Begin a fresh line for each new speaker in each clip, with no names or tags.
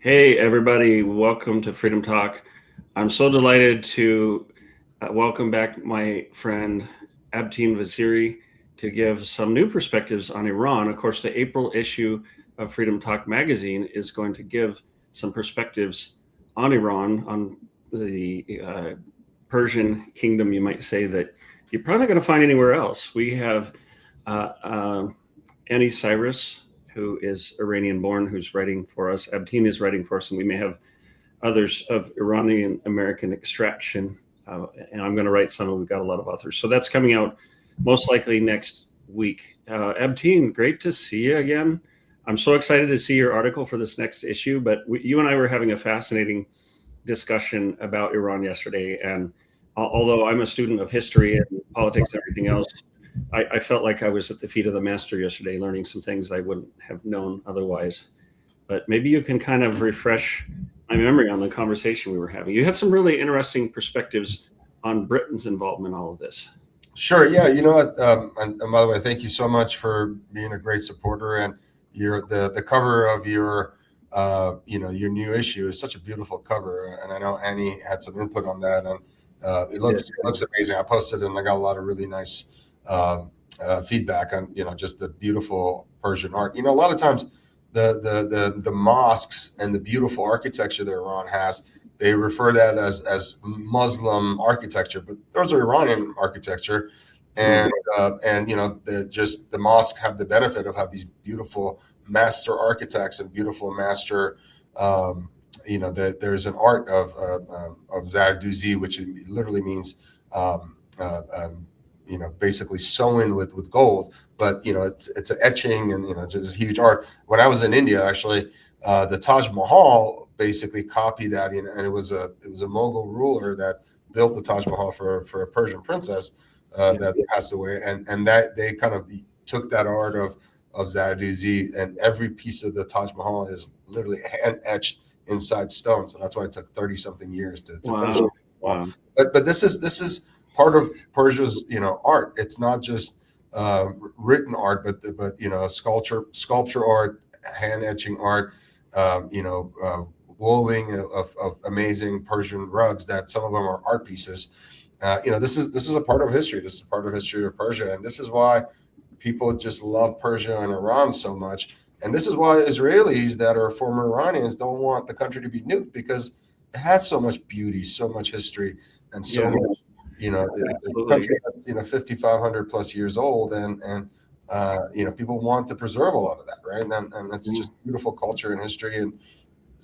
Hey, everybody, welcome to Freedom Talk. I'm so delighted to welcome back my friend Abteen Vaziri to give some new perspectives on Iran. Of course, the April issue of Freedom Talk magazine is going to give some perspectives on Iran, on the Persian kingdom, you might say, that you're probably not going to find anywhere else. We have uh, uh, Annie Cyrus, who is Iranian born, who's writing for us. Abteen is writing for us, and we may have others of Iranian-American extraction. And I'm going to write some, and we've got a lot of authors. So that's coming out most likely next week. Abteen, great to see you again. I'm so excited to see your article for this next issue, but you and I were having a fascinating discussion about Iran yesterday. And although I'm a student of history and politics and everything else, I felt like I was at the feet of the master yesterday, learning some things I wouldn't have known otherwise. But maybe you can kind of refresh my memory on the conversation we were having. You had some really interesting perspectives on Britain's involvement in all of this.
Sure. Yeah. You know what? And by the way, thank you so much for being a great supporter. And the cover of your your new issue is such a beautiful cover. And I know Annie had some input on that, and it looks amazing. I posted it, and I got a lot of really nice feedback on just the beautiful Persian art. A lot of times the mosques and the beautiful architecture that Iran has, they refer that as Muslim architecture, but those are Iranian architecture, and the mosques have the benefit of have these beautiful master architects and beautiful master. There's an art of Zarduzi, which literally means basically sewn with gold. But it's an etching, and just huge art. When I was in India, actually, the Taj Mahal basically copied that, and it was a Mughal ruler that built the Taj Mahal for a Persian princess that passed away, and that they kind of took that art of Zarduzi, and every piece of the Taj Mahal is literally hand etched inside stone. So that's why it took 30 something years to finish it.
Wow.
But this is part of Persia's art. It's not just written art, but sculpture art, hand etching art, woven of amazing Persian rugs that some of them are art pieces. This is a part of history. This is part of history of Persia, and this is why people just love Persia and Iran so much. And this is why Israelis that are former Iranians don't want the country to be nuked, because it has so much beauty, so much history, and so much. The country that's 5,500 plus years old, and people want to preserve a lot of that, right? And it's just beautiful culture and history, and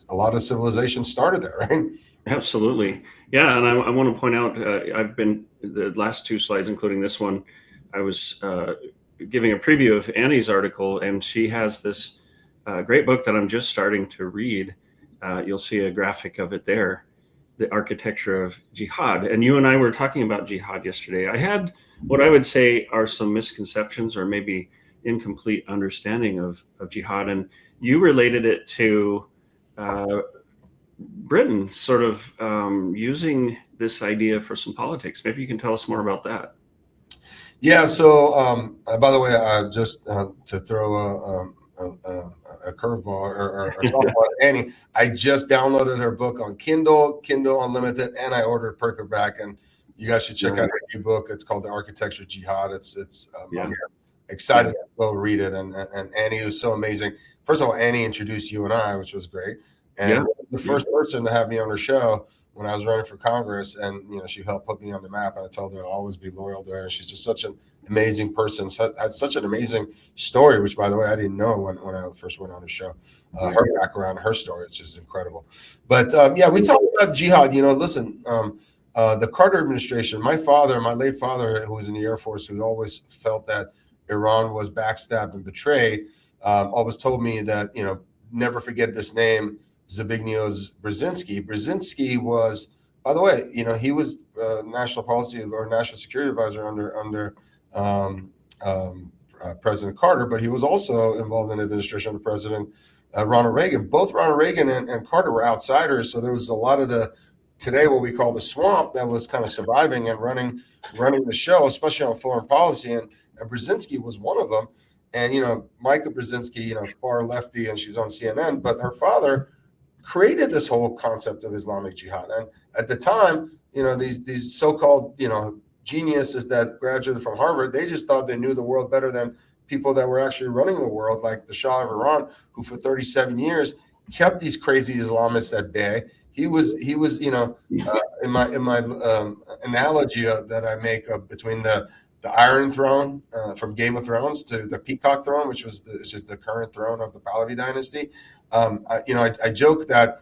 a lot of civilization started there, right?
Absolutely. Yeah, and I want to point out, I've been the last two slides, including this one, I was giving a preview of Annie's article, and she has this great book that I'm just starting to read. You'll see a graphic of it there, The Architecture of Jihad. And you and I were talking about jihad yesterday. I had what I would say are some misconceptions or maybe incomplete understanding of jihad, and you related it to Britain sort of using this idea for some politics. Maybe you can tell us more about that.
Yeah. So, by the way, just to throw a curveball or softball at Annie, I just downloaded her book on Kindle Unlimited, and I ordered paperback. And you guys should check out her new book. It's called The Architecture of Jihad. I'm excited to go read it. And Annie was so amazing. First of all, Annie introduced you and I, which was great. And the first person to have me on her show when I was running for Congress, and she helped put me on the map, and I told her I'll always be loyal to her. And she's just such an amazing person, has such an amazing story, which, by the way, I didn't know when I first went on the show. Her background, her story, it's just incredible. But we talk about jihad. Listen, the Carter administration, my late father, who was in the Air Force, who always felt that Iran was backstabbed and betrayed, always told me that, never forget this name, Zbigniew Brzezinski. Brzezinski was, by the way, he was national policy or national security advisor under President Carter, but he was also involved in the administration under President Ronald Reagan. Both Ronald Reagan and Carter were outsiders, so there was a lot of today what we call the swamp that was kind of surviving and running the show, especially on foreign policy, and Brzezinski was one of them. And Micah Brzezinski, far lefty, and she's on CNN, but her father, created this whole concept of Islamic Jihad. And at the time, these so-called, geniuses that graduated from Harvard, they just thought they knew the world better than people that were actually running the world, like the Shah of Iran, who for 37 years kept these crazy Islamists at bay. He was, in my analogy that I make between the Iron Throne from Game of Thrones to the Peacock Throne, which is the current throne of the Pahlavi dynasty. I joke that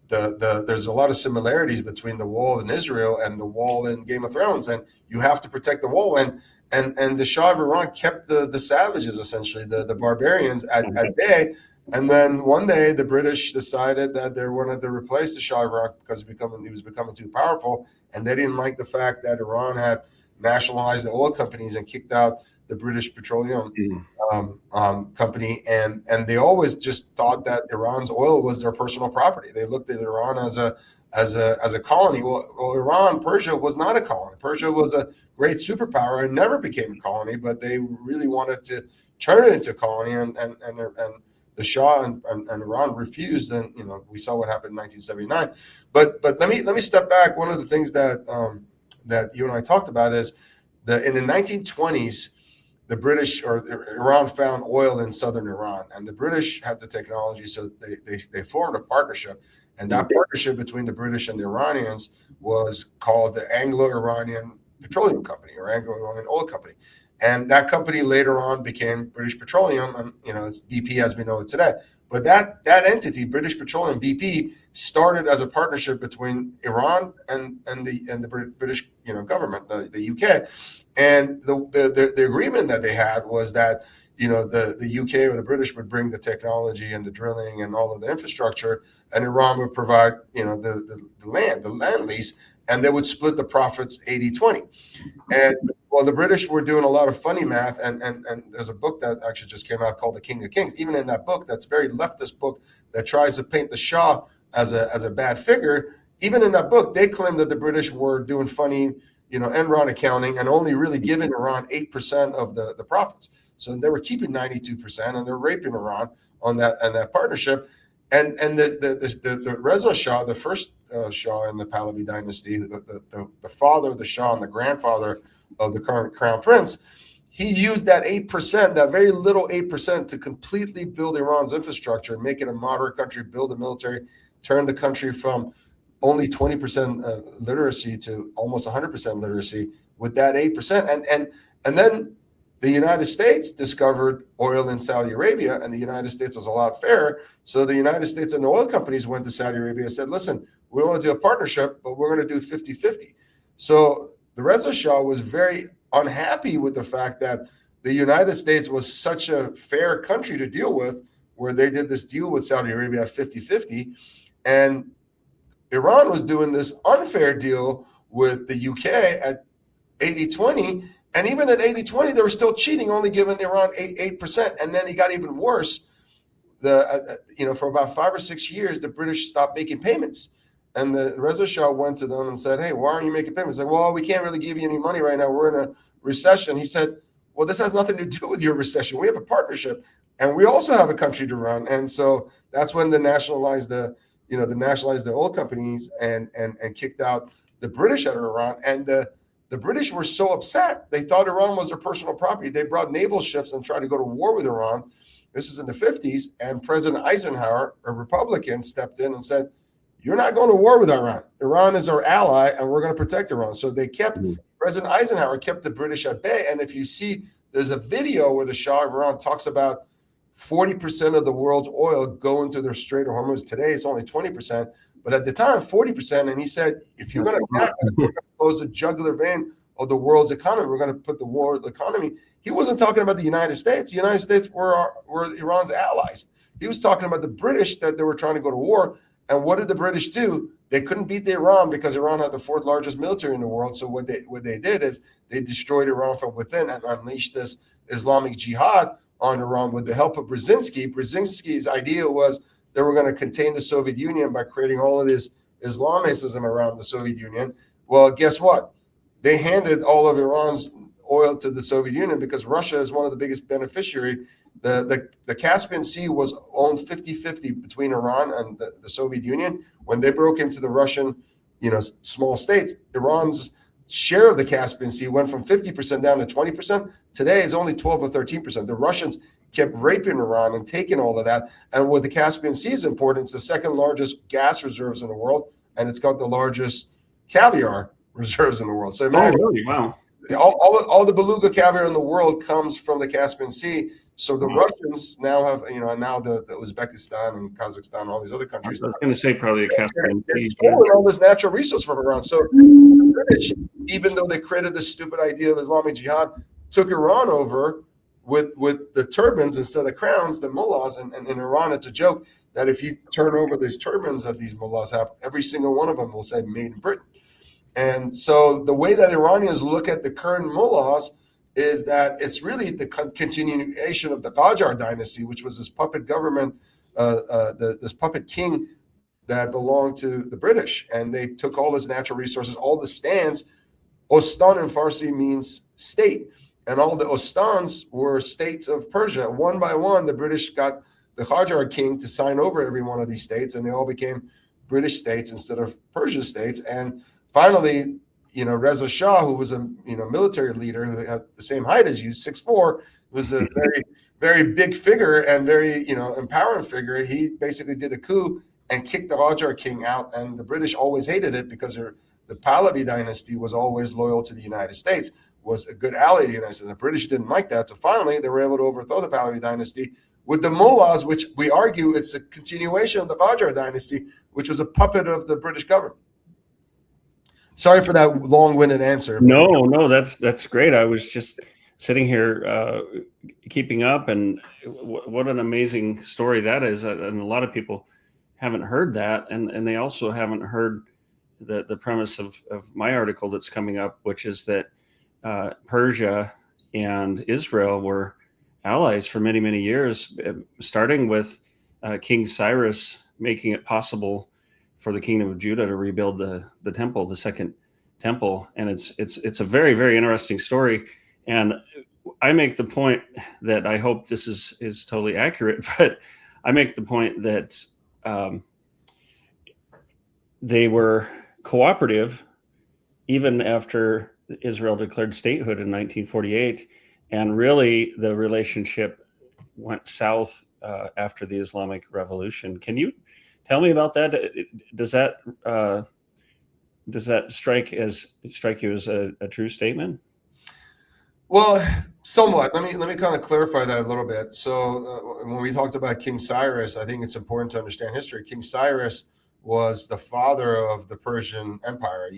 there's a lot of similarities between the wall in Israel and the wall in Game of Thrones, and you have to protect the wall. And the Shah of Iran kept the savages, essentially the barbarians at bay. And then one day the British decided that they wanted to replace the Shah of Iran because he was becoming too powerful, and they didn't like the fact that Iran had nationalized the oil companies and kicked out the British Petroleum company, and they always just thought that Iran's oil was their personal property. They looked at Iran as a colony. Well, Persia was not a colony. Persia was a great superpower and never became a colony, but they really wanted to turn it into a colony, and the Shah and Iran refused, and we saw what happened in 1979. But let me step back. One of the things that you and I talked about is that in the 1920s, the British or Iran found oil in southern Iran, and the British had the technology, so they formed a partnership, and that partnership between the British and the Iranians was called the Anglo-Iranian Petroleum Company, or Anglo-Iranian Oil Company. And that company later on became British Petroleum, and it's BP as we know it today. But that entity, British Petroleum, BP, started as a partnership between Iran and the British government, the UK. And the agreement that they had was that the UK or the British would bring the technology and the drilling and all of the infrastructure, and Iran would provide the land lease, and they would split the profits 80-20. And well, the British were doing a lot of funny math, and there's a book that actually just came out called The King of Kings. Even in that book, that's a very leftist book that tries to paint the Shah as a bad figure. Even in that book, they claim that the British were doing funny, Enron accounting and only really giving Iran 8% of the profits. So they were keeping 92%, and they're raping Iran on that partnership. And the Reza Shah, the first Shah in the Pahlavi dynasty, the father of the Shah and the grandfather of the current crown prince, he used that 8%, that very little 8%, to completely build Iran's infrastructure, make it a moderate country, build a military, turn the country from only 20% literacy to almost 100% literacy with that 8%. And then the United States discovered oil in Saudi Arabia, and the United States was a lot fairer. So the United States and the oil companies went to Saudi Arabia and said, listen, we want to do a partnership, but we're going to do 50-50. So the Reza Shah was very unhappy with the fact that the United States was such a fair country to deal with, where they did this deal with Saudi Arabia at 50-50. And Iran was doing this unfair deal with the UK at 80-20. And even at 80-20, they were still cheating, only giving Iran 8%. And then it got even worse. For about 5 or 6 years, the British stopped making payments. And the Reza Shah went to them and said, hey, why aren't you making payments? Like, well, we can't really give you any money right now. We're in a recession. He said, well, this has nothing to do with your recession. We have a partnership, and we also have a country to run. And so that's when they nationalized the oil companies and kicked out the British out of Iran. And the British were so upset. They thought Iran was their personal property. They brought naval ships and tried to go to war with Iran. This is in the 50s. And President Eisenhower, a Republican, stepped in and said, you're not going to war with Iran. Iran is our ally, and we're going to protect Iran. So they kept, President Eisenhower kept the British at bay. And if you see, there's a video where the Shah of Iran talks about 40% of the world's oil going through their Strait of Hormuz. Today, it's only 20%. But at the time, 40%. And he said, if you're going to attack us, we're going to close the jugular vein of the world's economy. We're going to put the world economy. He wasn't talking about the United States. The United States were Iran's allies. He was talking about the British, that they were trying to go to war. And what did the British do? They couldn't beat Iran because Iran had the 4th largest military in the world. So what they did is they destroyed Iran from within and unleashed this Islamic Jihad on Iran with the help of Brzezinski. Brzezinski's idea was they were going to contain the Soviet Union by creating all of this Islamicism around the Soviet Union. Well, guess what? They handed all of Iran's oil to the Soviet Union because Russia is one of the biggest beneficiaries The Caspian Sea was owned 50-50 between Iran and the Soviet Union. When they broke into the Russian, small states, Iran's share of the Caspian Sea went from 50% down to 20%. Today it's only 12 or 13%. The Russians kept raping Iran and taking all of that. And what the Caspian Sea is important, it's the second largest gas reserves in the world, and it's got the largest caviar reserves in the world. So imagine,
really? Wow.
all the beluga caviar in the world comes from the Caspian Sea. So the Russians now have, and now the Uzbekistan and Kazakhstan, all these other countries.
I was going to say probably the Caspian Sea.
Stolen all this natural resource from Iran. So the British, even though they created this stupid idea of Islamic Jihad, took Iran over with the turbans instead of crowns, the mullahs. And in Iran, it's a joke that if you turn over these turbans that these mullahs have, every single one of them will say "Made in Britain." And so the way that Iranians look at the current mullahs is that it's really the continuation of the Qajar dynasty, which was this puppet government, this puppet king that belonged to the British. And they took all his natural resources, all the stands. Ostan in Farsi means state. And all the Ostans were states of Persia. One by one, the British got the Qajar king to sign over every one of these states, and they all became British states instead of Persian states. And finally, Reza Shah, who was a military leader who had the same height as you, 6'4", was a very, very big figure and very, empowering figure. He basically did a coup and kicked the Qajar king out, and the British always hated it because the Pahlavi dynasty was always loyal to the United States, was a good ally of the United States. The British didn't like that. So finally, they were able to overthrow the Pahlavi dynasty with the mullahs, which we argue it's a continuation of the Qajar dynasty, which was a puppet of the British government. Sorry for that long-winded answer.
No, that's great. I was just sitting here keeping up, and what an amazing story that is. And a lot of people haven't heard that, and they also haven't heard the premise of my article that's coming up, which is that Persia and Israel were allies for many, many years, starting with King Cyrus making it possible for the kingdom of Judah to rebuild the temple, the second temple. And it's a very, very interesting story. And I make the point that I hope this is totally accurate, but I make the point that they were cooperative even after Israel declared statehood in 1948. And really the relationship went south after the Islamic Revolution. Can you tell me about that? Does that strike you as a true statement?
Well, somewhat. Let me kind of clarify that a little bit. So when we talked about King Cyrus, I think it's important to understand history. King Cyrus was the father of the Persian Empire.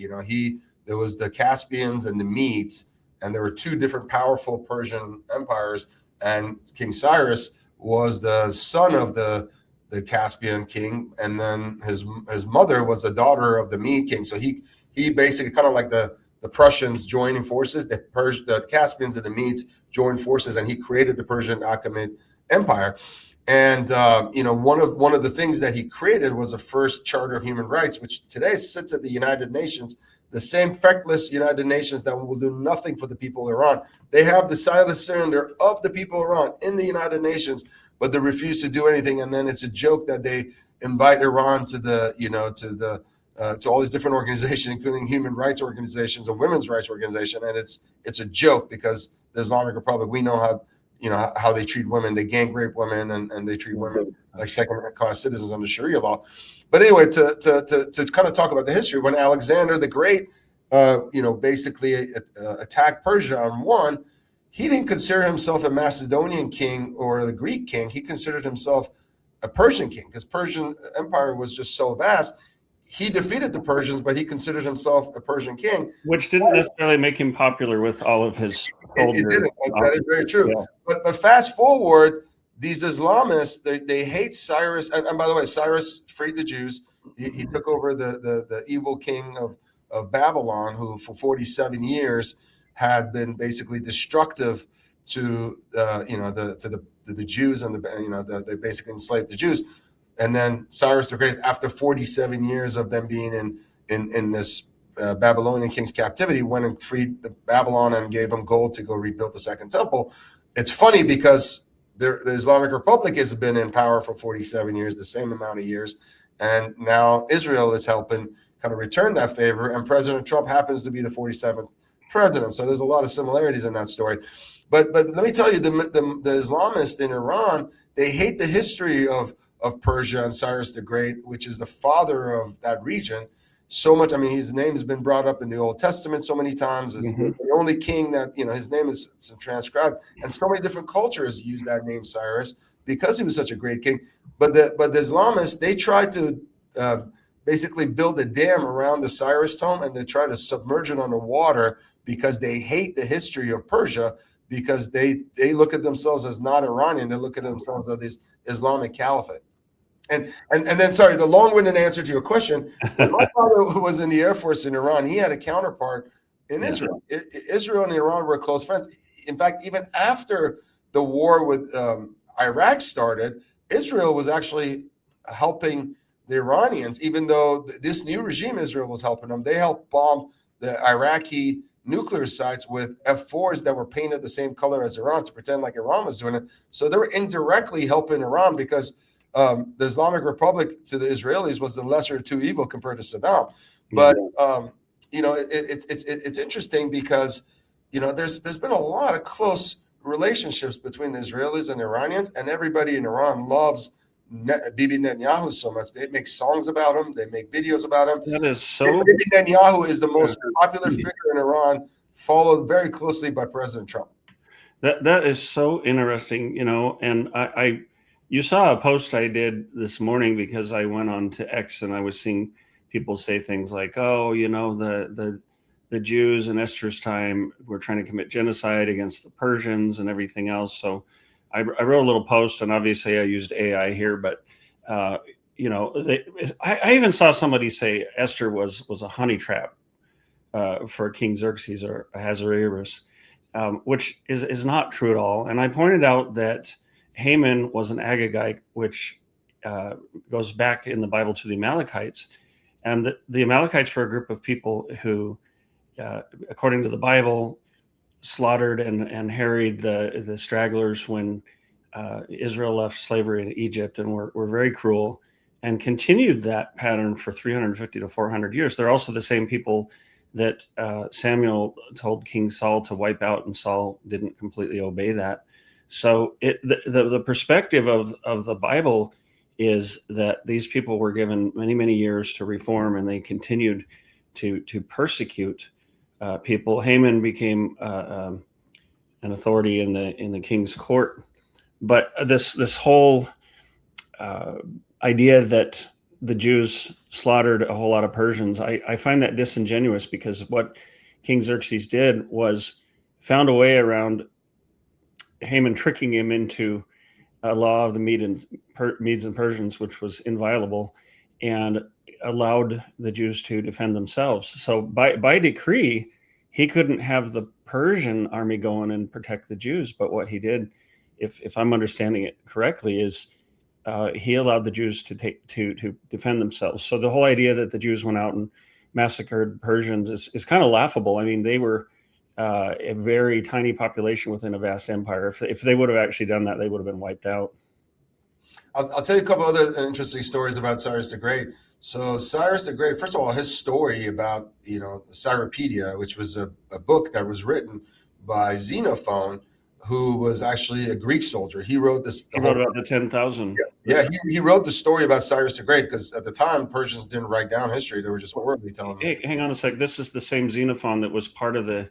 There was the Caspians and the Medes, and there were two different powerful Persian empires. And King Cyrus was the son of the Caspian king, and then his mother was the daughter of the Mede king. So he basically kind of like the Prussians joining forces, the Caspians and the Medes joined forces, and he created the Persian Achaemenid Empire. And one of the things that he created was the first Charter of Human Rights, which today sits at the United Nations, the same feckless United Nations that will do nothing for the people of Iran. They have the silent surrender of the people of Iran in the United Nations, but they refuse to do anything. And then it's a joke that they invite Iran to all these different organizations, including human rights organizations and women's rights organization. And it's a joke because the Islamic Republic, we know how they treat women. They gang rape women and they treat women like second-class citizens under Sharia law. But anyway, to kind of talk about the history, when Alexander the Great, basically attacked Persia and won, he didn't consider himself a Macedonian king or the Greek king. He considered himself a Persian king because Persian Empire was just so vast. He defeated the Persians, but he considered himself a Persian king.
Which didn't necessarily make him popular with all of his soldiers.
It didn't. That is very true. Yeah. But fast forward, these Islamists, they hate Cyrus. And by the way, Cyrus freed the Jews. He took over the evil king of Babylon, who for 47 years had been basically destructive to the Jews, and they basically enslaved the Jews. And then Cyrus the Great, after 47 years of them being in this Babylonian king's captivity, went and freed Babylon and gave them gold to go rebuild the second temple. It's funny because the Islamic Republic has been in power for 47 years, the same amount of years. And now Israel is helping kind of return that favor. And President Trump happens to be the 47th president. So there's a lot of similarities in that story. But let me tell you, the Islamists in Iran, they hate the history of Persia and Cyrus the Great, which is the father of that region, so much. I mean, his name has been brought up in the Old Testament so many times. It's the only king that, his name is transcribed. And so many different cultures use that name, Cyrus, because he was such a great king. But the Islamists, they tried to basically build a dam around the Cyrus tomb, and they try to submerge it underwater because they hate the history of Persia, because they look at themselves as not Iranian. They look at themselves as this Islamic caliphate. And then, sorry, the long-winded answer to your question, when my father was in the Air Force in Iran, he had a counterpart in Israel. Israel and Iran were close friends. In fact, even after the war with Iraq started, Israel was actually helping the Iranians, even though this new regime, Israel was helping them. They helped bomb the Iraqi nuclear sites with F-4s that were painted the same color as Iran to pretend like Iran was doing it. So they were indirectly helping Iran, because the Islamic Republic to the Israelis was the lesser of two evil compared to Saddam. But it's interesting because there's been a lot of close relationships between the Israelis and Iranians, and everybody in Iran loves Bibi Netanyahu so much. They make songs about him, they make videos about him.
That is so.
Bibi Netanyahu is the most popular figure in Iran, followed very closely by President Trump.
That is so interesting, and you saw a post I did this morning, because I went on to X and I was seeing people say things like, oh, the Jews in Esther's time were trying to commit genocide against the Persians and everything else. So I wrote a little post, and obviously I used AI here, but I even saw somebody say Esther was a honey trap for King Xerxes or Ahasuerus, which is not true at all. And I pointed out that Haman was an Agagite, which goes back in the Bible to the Amalekites. And the Amalekites were a group of people who, according to the Bible, slaughtered and harried the stragglers when Israel left slavery in Egypt, and were very cruel, and continued that pattern for 350 to 400 years. They're also the same people that Samuel told King Saul to wipe out, and Saul didn't completely obey that. So the perspective of the Bible is that these people were given many, many years to reform, and they continued to persecute people. Haman became an authority in the king's court, but this whole idea that the Jews slaughtered a whole lot of Persians, I find that disingenuous, because what King Xerxes did was found a way around Haman tricking him into a law of the Medes and Persians, which was inviolable, and allowed the Jews to defend themselves. So by decree, he couldn't have the Persian army go in and protect the Jews. But what he did, if I'm understanding it correctly, is he allowed the Jews to defend themselves. So the whole idea that the Jews went out and massacred Persians is kind of laughable. I mean, they were a very tiny population within a vast empire. If they would have actually done that, they would have been wiped out.
I'll tell you a couple other interesting stories about Cyrus the Great. So Cyrus the Great, first of all, his story about, Cyropedia, which was a book that was written by Xenophon, who was actually a Greek soldier. He wrote this.
He wrote about the 10,000.
Yeah. He wrote the story about Cyrus the Great, because at the time, Persians didn't write down history. They were just orally telling them.
Hey, hang on a sec. This is the same Xenophon that was part of the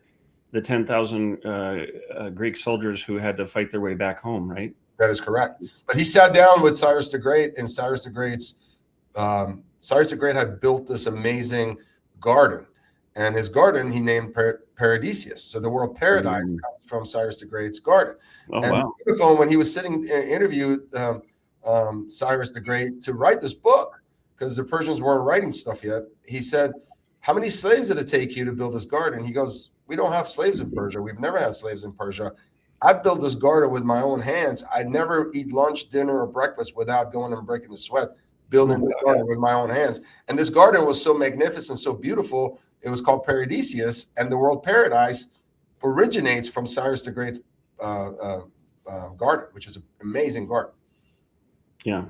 10,000 Greek soldiers who had to fight their way back home, right?
That is correct. But he sat down with Cyrus the Great, and Cyrus the Great had built this amazing garden, and his garden he named Paradisius. So the word paradise comes from Cyrus the Great's garden.
Oh,
and
wow.
Xenophon, when he was sitting interviewed Cyrus the Great to write this book, because the Persians weren't writing stuff yet, he said, "How many slaves did it take you to build this garden?" He goes, "We don't have slaves in Persia. We've never had slaves in Persia. I've built this garden with my own hands. I never eat lunch, dinner, or breakfast without going and breaking a sweat, building this garden with my own hands." And this garden was so magnificent, so beautiful, it was called Paradisius. And the word paradise originates from Cyrus the Great's garden, which is an amazing garden.
Yeah.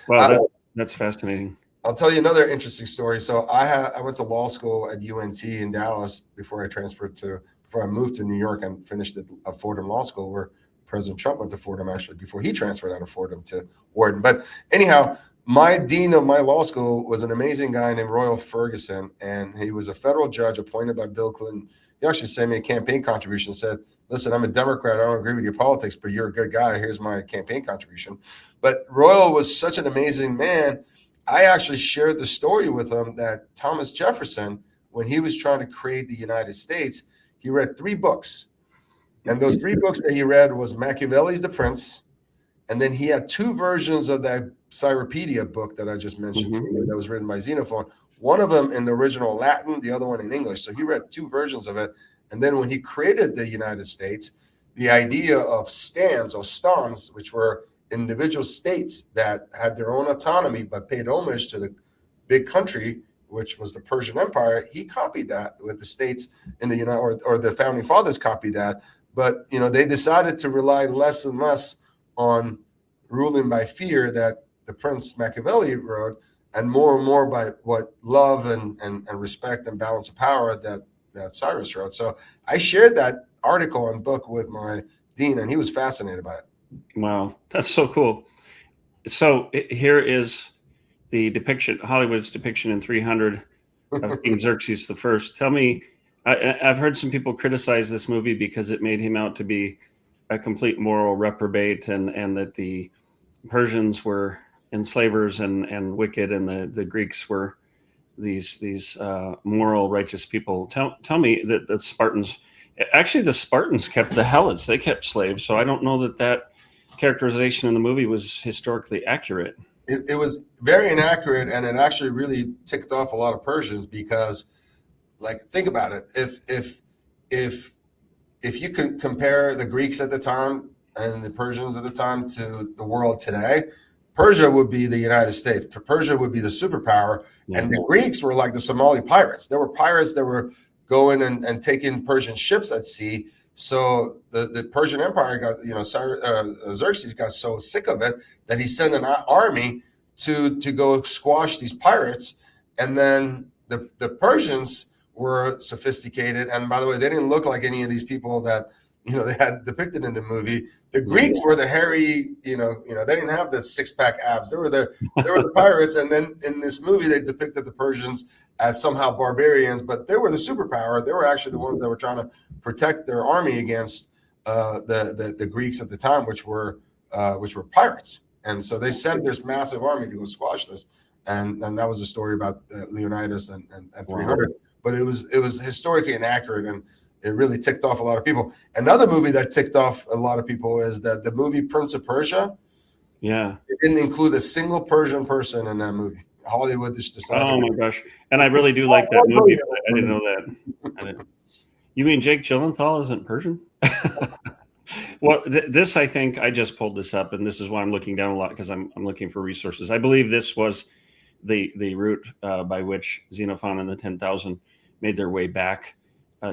Well, that's fascinating.
I'll tell you another interesting story. So I went to law school at UNT in Dallas before I moved to New York and finished at Fordham Law School, where President Trump went to Fordham actually before he transferred out of Fordham to Wharton. But anyhow, my dean of my law school was an amazing guy named Royal Ferguson, and he was a federal judge appointed by Bill Clinton. He actually sent me a campaign contribution and said, listen, I'm a Democrat. I don't agree with your politics, but you're a good guy. Here's my campaign contribution. But Royal was such an amazing man. I actually shared the story with him that Thomas Jefferson, when he was trying to create the United States, he read 3 books. And those 3 books that he read was Machiavelli's The Prince. And then he had 2 versions of that Cyropedia book that I just mentioned to you that was written by Xenophon. One of them in the original Latin, the other one in English. So he read 2 versions of it. And then when he created the United States, the idea of stands or stans, which were individual states that had their own autonomy but paid homage to the big country, which was the Persian Empire, he copied that with the states in the or the founding fathers copied that. But they decided to rely less and less on ruling by fear that the Prince Machiavelli wrote, and more by what love and respect and balance of power that Cyrus wrote. So I shared that article and book with my dean, and he was fascinated by it.
Wow, that's so cool. So here is the depiction, Hollywood's depiction in 300 of King Xerxes the First. Tell me, I've heard some people criticize this movie because it made him out to be a complete moral reprobate, and that the Persians were enslavers and wicked, and the Greeks were these moral, righteous people. Tell me that the Spartans kept the Helots. They kept slaves. So I don't know that characterization in the movie was historically accurate.
It was very inaccurate, and it actually really ticked off a lot of Persians because, think about it. If you could compare the Greeks at the time and the Persians at the time to the world today, Persia would be the United States. Persia would be the superpower, and the Greeks were like the Somali pirates. There were pirates that were going and taking Persian ships at sea. So the Persian Empire got, Xerxes got so sick of it that he sent an army to go squash these pirates. And then the Persians were sophisticated. And by the way, they didn't look like any of these people that, they had depicted in the movie. The Greeks were the hairy, they didn't have the 6-pack abs. They were the pirates. And then in this movie, they depicted the Persians as somehow barbarians, but they were the superpower. They were actually the ones that were trying to protect their army against the Greeks at the time, which were pirates. And so they sent this massive army to go squash this. And that was a story about Leonidas and 300. Wow. But it was historically inaccurate, and it really ticked off a lot of people. Another movie that ticked off a lot of people is that the movie Prince of Persia. Yeah, it didn't include a single Persian person in that movie. Hollywood just decided.
Oh my gosh! And I really do like that movie. I didn't know that. You mean Jake Gyllenhaal isn't Persian? Well, this, I think I just pulled this up, and this is why I'm looking down a lot, because I'm looking for resources. I believe this was the route by which Xenophon and the 10,000 made their way back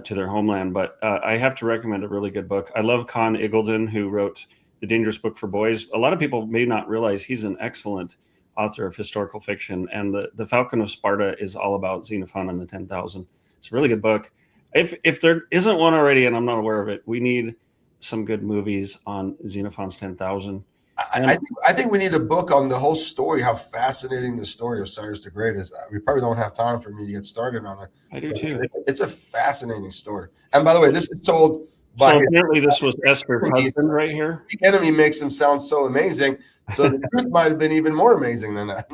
to their homeland. But I have to recommend a really good book. I love Con Iggulden, who wrote The Dangerous Book for Boys. A lot of people may not realize he's an excellent author of historical fiction, and the Falcon of Sparta is all about Xenophon and the 10,000. It's a really good book. If there isn't one already, and I'm not aware of it, we need some good movies on Xenophon's 10,000.
I think we need a book on the whole story, how fascinating the story of Cyrus the Great is. We probably don't have time for me to get started on it.
I do too.
It's a fascinating story. And by the way, this is told by...
So apparently this was Esther's husband right here?
The enemy makes him sound so amazing. So the truth might have been even more amazing than that.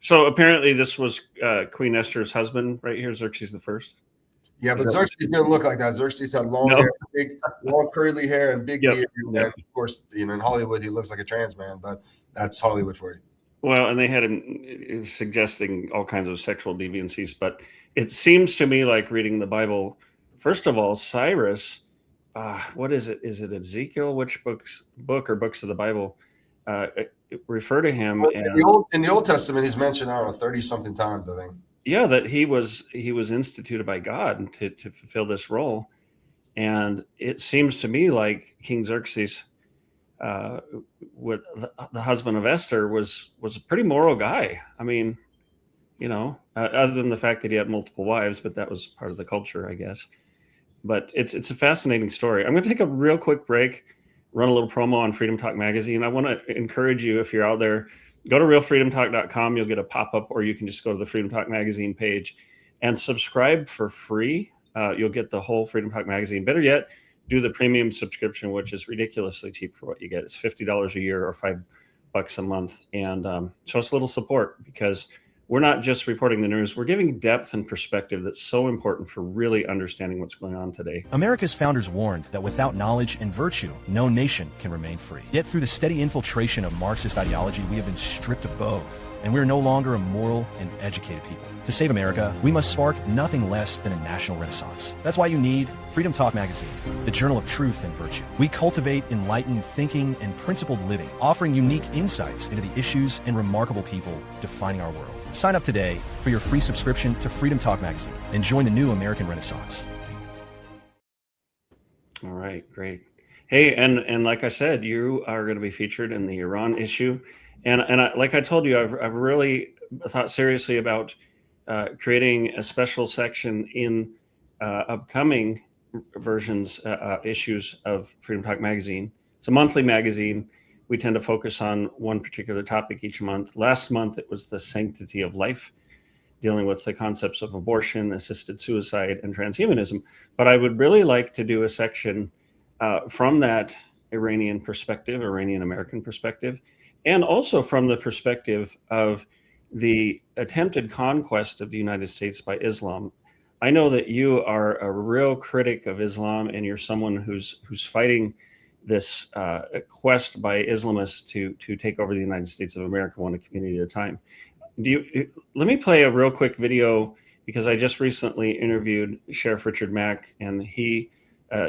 So apparently this was Queen Esther's husband right here, Xerxes the First?
Yeah, but Xerxes didn't look like that. Xerxes had long hair, long curly hair, and big beard. And of course, in Hollywood, he looks like a trans man, but that's Hollywood for you.
Well, and they had him suggesting all kinds of sexual deviancies, but it seems to me like reading the Bible. First of all, Cyrus, what is it? Is it Ezekiel? Which book or books of the Bible refer to him?
In the Old Testament, he's mentioned, I don't know, 30-something times, I think.
Yeah, that he was instituted by God to fulfill this role. And it seems to me like King Xerxes with the husband of Esther was a pretty moral guy. I mean, other than the fact that he had multiple wives, but that was part of the culture, I guess. But it's a fascinating story. I'm going to take a real quick break, run a little promo on Freedom Talk Magazine. I want to encourage you, if you're out there, go to realfreedomtalk.com. You'll get a pop-up, or you can just go to the Freedom Talk Magazine page and subscribe for free. You'll get the whole Freedom Talk Magazine. Better yet, do the premium subscription, which is ridiculously cheap for what you get. It's $50 a year or $5 a month. And show us a little support, because we're not just reporting the news. We're giving depth and perspective that's so important for really understanding what's going on today.
America's founders warned that without knowledge and virtue, no nation can remain free. Yet through the steady infiltration of Marxist ideology, we have been stripped of both, and we are no longer a moral and educated people. To save America, we must spark nothing less than a national renaissance. That's why you need Freedom Talk Magazine, the journal of truth and virtue. We cultivate enlightened thinking and principled living, offering unique insights into the issues and remarkable people defining our world. Sign up today for your free subscription to Freedom Talk Magazine and join the new American Renaissance.
All right, great. Hey, and like I said, you are going to be featured in the Iran issue. And like I told you, I've really thought seriously about creating a special section in upcoming versions, issues of Freedom Talk Magazine. It's a monthly magazine. We tend to focus on one particular topic each month. Last month, it was the sanctity of life, dealing with the concepts of abortion, assisted suicide, and transhumanism. But I would really like to do a section from that Iranian perspective, Iranian-American perspective, and also from the perspective of the attempted conquest of the United States by Islam. I know that you are a real critic of Islam, and you're someone who's fighting this quest by Islamists to take over the United States of America one community at a time. Let me play a real quick video, because I just recently interviewed Sheriff Richard Mack, and he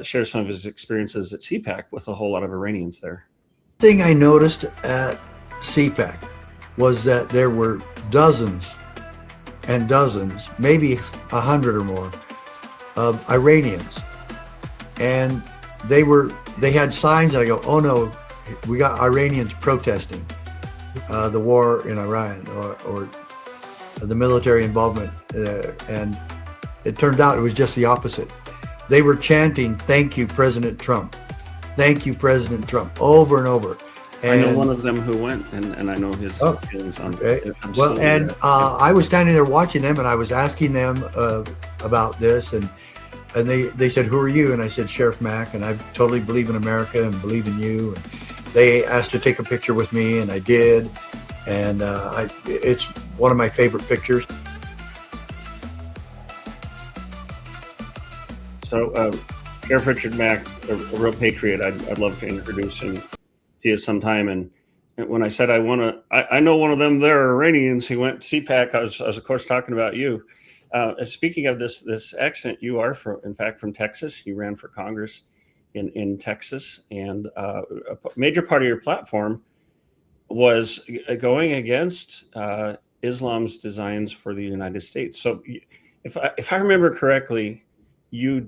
shares some of his experiences at CPAC with a whole lot of Iranians there.
The thing I noticed at CPAC was that there were dozens and dozens, maybe 100 or more, of Iranians, and they had signs. And I go, oh no, we got Iranians protesting the war in Iran, or the military involvement, and it turned out it was just the opposite. They were chanting, "Thank you, President Trump. Thank you, President Trump," over and over. And
I know one of them who went, and I know his feelings on it.
Well, and I was standing there watching them, and I was asking them about this, and they said, "Who are you?" And I said, "Sheriff Mack, and I totally believe in America and believe in you." And they asked to take a picture with me, and I did, and it's one of my favorite pictures.
So, Sheriff Richard Mack, a real patriot. I'd love to introduce him to you sometime. And when I said I know one of them there Iranians who went to CPAC, I was of course talking about you. Speaking of this accent, you are in fact from Texas. You ran for Congress in Texas, and a major part of your platform was going against Islam's designs for the United States. So, if I remember correctly, you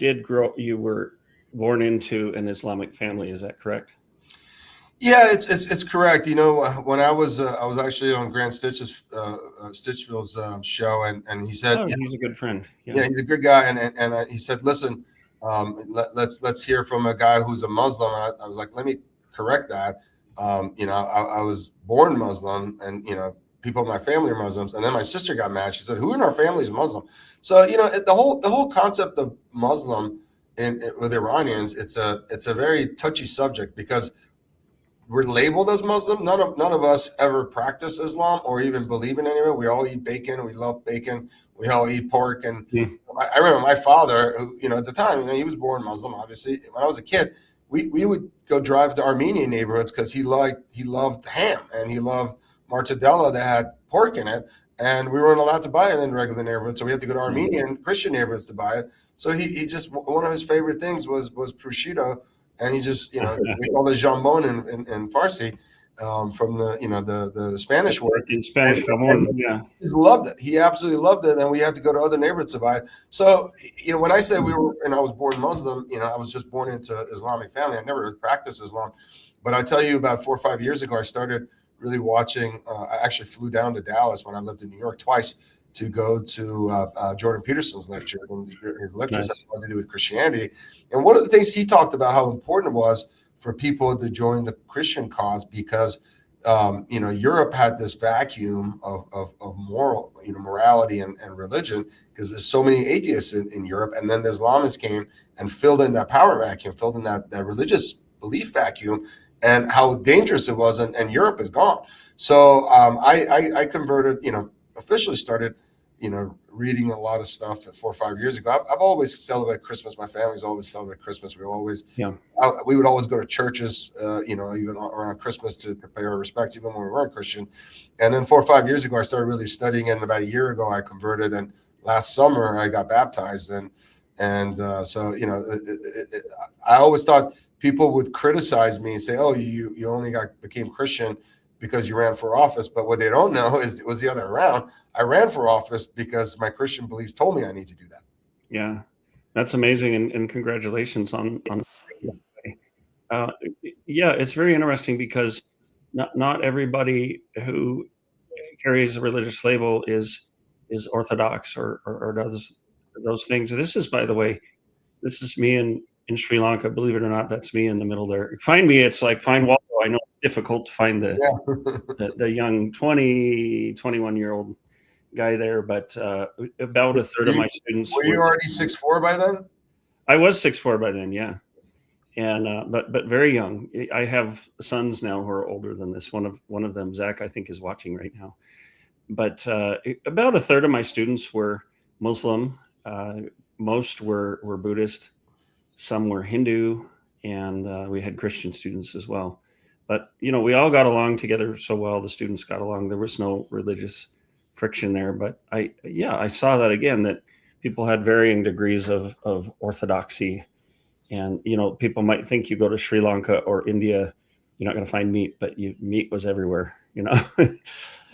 were born into an Islamic family. Is that correct?
Yeah, it's correct. You know, when I was actually on Grant Stitchfield's show, and he said,
he's a good friend.
Yeah, he's a good guy, and he said, listen, let's hear from a guy who's a Muslim. And I was like, let me correct that. I was born Muslim, and people in my family are Muslims, and then my sister got mad. She said, "Who in our family is Muslim?" So the whole concept of Muslim with Iranians, it's a very touchy subject, because we're labeled as Muslim. None of us ever practice Islam or even believe in any of it. We all eat bacon. We love bacon. We all eat pork. And I remember my father, who, at the time, he was born Muslim, obviously. When I was a kid, we would go drive to Armenian neighborhoods because he loved ham, and he loved mortadella that had pork in it. And we weren't allowed to buy it in regular neighborhoods. So we had to go to Armenian Christian neighborhoods to buy it. So he just, one of his favorite things was prosciutto. And he just, we call it jambon in Farsi, from the Spanish word.
In Spanish, jamon, yeah.
He loved it. He absolutely loved it. And we had to go to other neighborhoods to buy it. So, when I say I was born Muslim, I was just born into Islamic family. I never practiced Islam. But I tell you, about 4 or 5 years ago, I started really watching. I actually flew down to Dallas when I lived in New York twice to go to Jordan Peterson's lecture. And his lectures
Nice.
had to do with Christianity. And one of the things he talked about how important it was for people to join the Christian cause, because Europe had this vacuum of moral, morality and religion, because there's so many atheists in Europe. And then the Islamists came and filled in that power vacuum, filled in that religious belief vacuum, and how dangerous it was. And Europe is gone. So I converted, officially started, reading a lot of stuff 4 or 5 years ago. I've always celebrated Christmas. My family's always celebrated Christmas. We would always go to churches, even around Christmas to pay our respects, even when we weren't Christian. And then 4 or 5 years ago, I started really studying it. And about a year ago, I converted. And last summer, I got baptized. So I always thought people would criticize me and say, "Oh, you only became Christian because you ran for office." But what they don't know is it was the other way around. I ran for office because my Christian beliefs told me I need to do that.
Yeah, that's amazing, and congratulations on. It's very interesting because not everybody who carries a religious label is Orthodox or does those things. This is, by the way, this is me in Sri Lanka. Believe it or not, that's me in the middle there. Find me, it's like find Waldo. I know it's difficult to find the young 20, 21-year-old guy there, but about a third of my students.
Were you already 6'4" by then?
I was 6'4" by then, yeah. And but very young. I have sons now who are older than this. One of them, Zach, I think, is watching right now. But about a third of my students were Muslim. Most were Buddhist. Some were Hindu, and we had Christian students as well. But we all got along together so well. The students got along. There was no religious friction there. But I saw that again, that people had varying degrees of orthodoxy. And, people might think you go to Sri Lanka or India, you're not going to find meat, but meat was everywhere,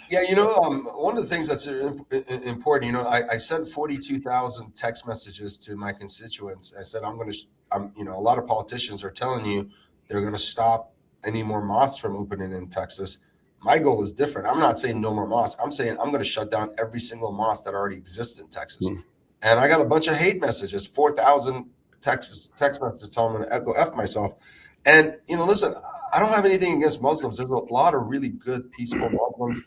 Yeah, one of the things that's important, I sent 42,000 text messages to my constituents. I said, a lot of politicians are telling you they're going to stop any more mosques from opening in Texas. My goal is different. I'm not saying no more mosques. I'm saying I'm going to shut down every single mosque that already exists in Texas. Mm. And I got a bunch of hate messages, 4,000 text messages telling me to go F myself. And, listen, I don't have anything against Muslims. There's a lot of really good, peaceful Muslims.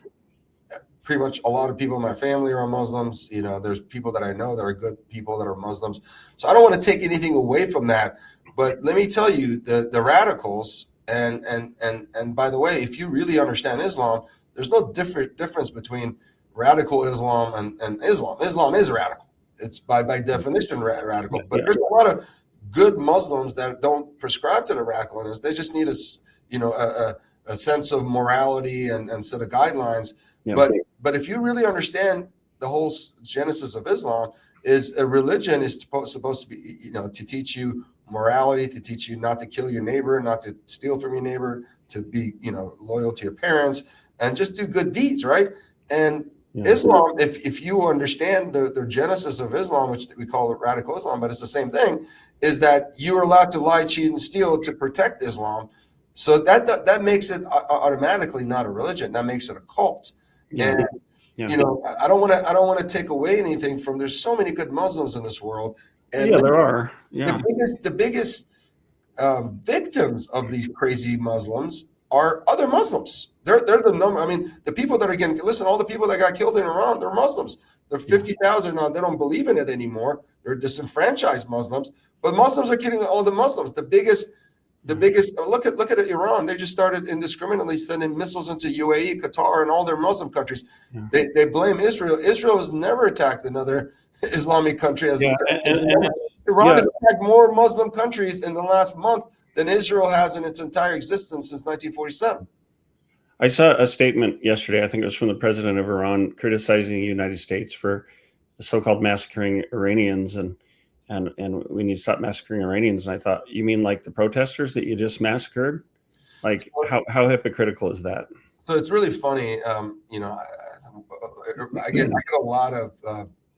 Pretty much a lot of people in my family are Muslims. There's people that I know that are good people that are Muslims. So I don't want to take anything away from that. But let me tell you, the radicals, and by the way, if you really understand Islam, there's no difference between radical Islam and Islam. Islam is radical. It's by definition radical. But there's a lot of good Muslims that don't prescribe to the radicalness. They just need a sense of morality and set of guidelines. Yeah. But if you really understand the whole genesis of Islam, is a religion is supposed to be, to teach you morality, to teach you not to kill your neighbor, not to steal from your neighbor, to be, loyal to your parents, and just do good deeds, right? And Islam, if you understand the genesis of Islam, which we call it radical Islam, but it's the same thing, is that you are allowed to lie, cheat, and steal to protect Islam. So that makes it automatically not a religion. That makes it a cult. Yeah. And I don't want to take away anything from. There's so many good Muslims in this world, and
there are. Yeah,
the biggest victims of these crazy Muslims are other Muslims. They're the number. I mean, the people that are getting all the people that got killed in Iran, they're Muslims. They're 50,000 now. They don't believe in it anymore. They're disenfranchised Muslims, but Muslims are killing all the Muslims. The biggest. Look at Iran. They just started indiscriminately sending missiles into UAE, Qatar, and all their Muslim countries. Yeah. They blame Israel. Israel has never attacked another Islamic country. Iran has attacked more Muslim countries in the last month than Israel has in its entire existence since 1947.
I saw a statement yesterday, I think it was from the president of Iran, criticizing the United States for so-called massacring Iranians and we need to stop massacring Iranians. And I thought, you mean like the protesters that you just massacred? Like how hypocritical is that?
So it's really funny. I get a lot of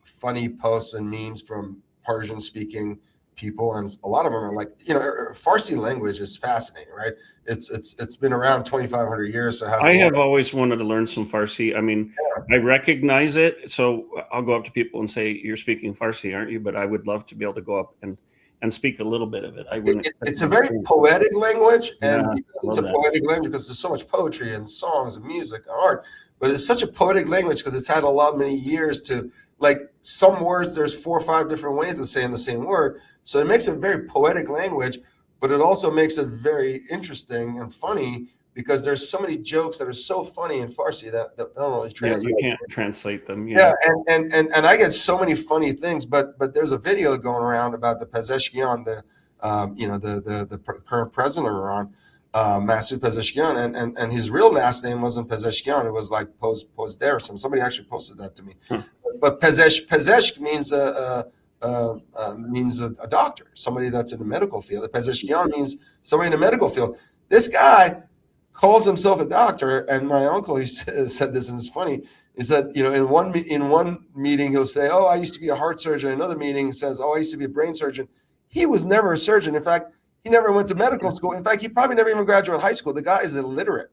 funny posts and memes from Persian speaking people, and a lot of them are like, Farsi language is fascinating, right? It's been around 2,500 years, so it has.
I have always wanted to learn some Farsi. I mean, I recognize it, so I'll go up to people and say, "You're speaking Farsi, aren't you?" But I would love to be able to go up and speak a little bit of it.
It's a very poetic language, and it's a
that.
poetic language because there's so much poetry and songs and music and art. But it's such a poetic language because it's had many years to, like, some words, there's 4 or 5 different ways of saying the same word. So it makes it a very poetic language, but it also makes it very interesting and funny because there's so many jokes that are so funny in Farsi that don't really translate.
You can't translate them.
And I get so many funny things, but there's a video going around about the Pezeshkian, the current president of Iran, Masoud Pezeshkian, and his real last name wasn't Pezeshkian. It was like Pozder. Somebody actually posted that to me. But Pezeshk means a doctor, somebody that's in the medical field. Pezeshkian means somebody in the medical field. This guy calls himself a doctor, and my uncle, he said this, and it's funny. He said, in one meeting he'll say, "Oh, I used to be a heart surgeon." In another meeting he says, "Oh, I used to be a brain surgeon." He was never a surgeon. In fact, he never went to medical school. In fact, he probably never even graduated high school. The guy is illiterate.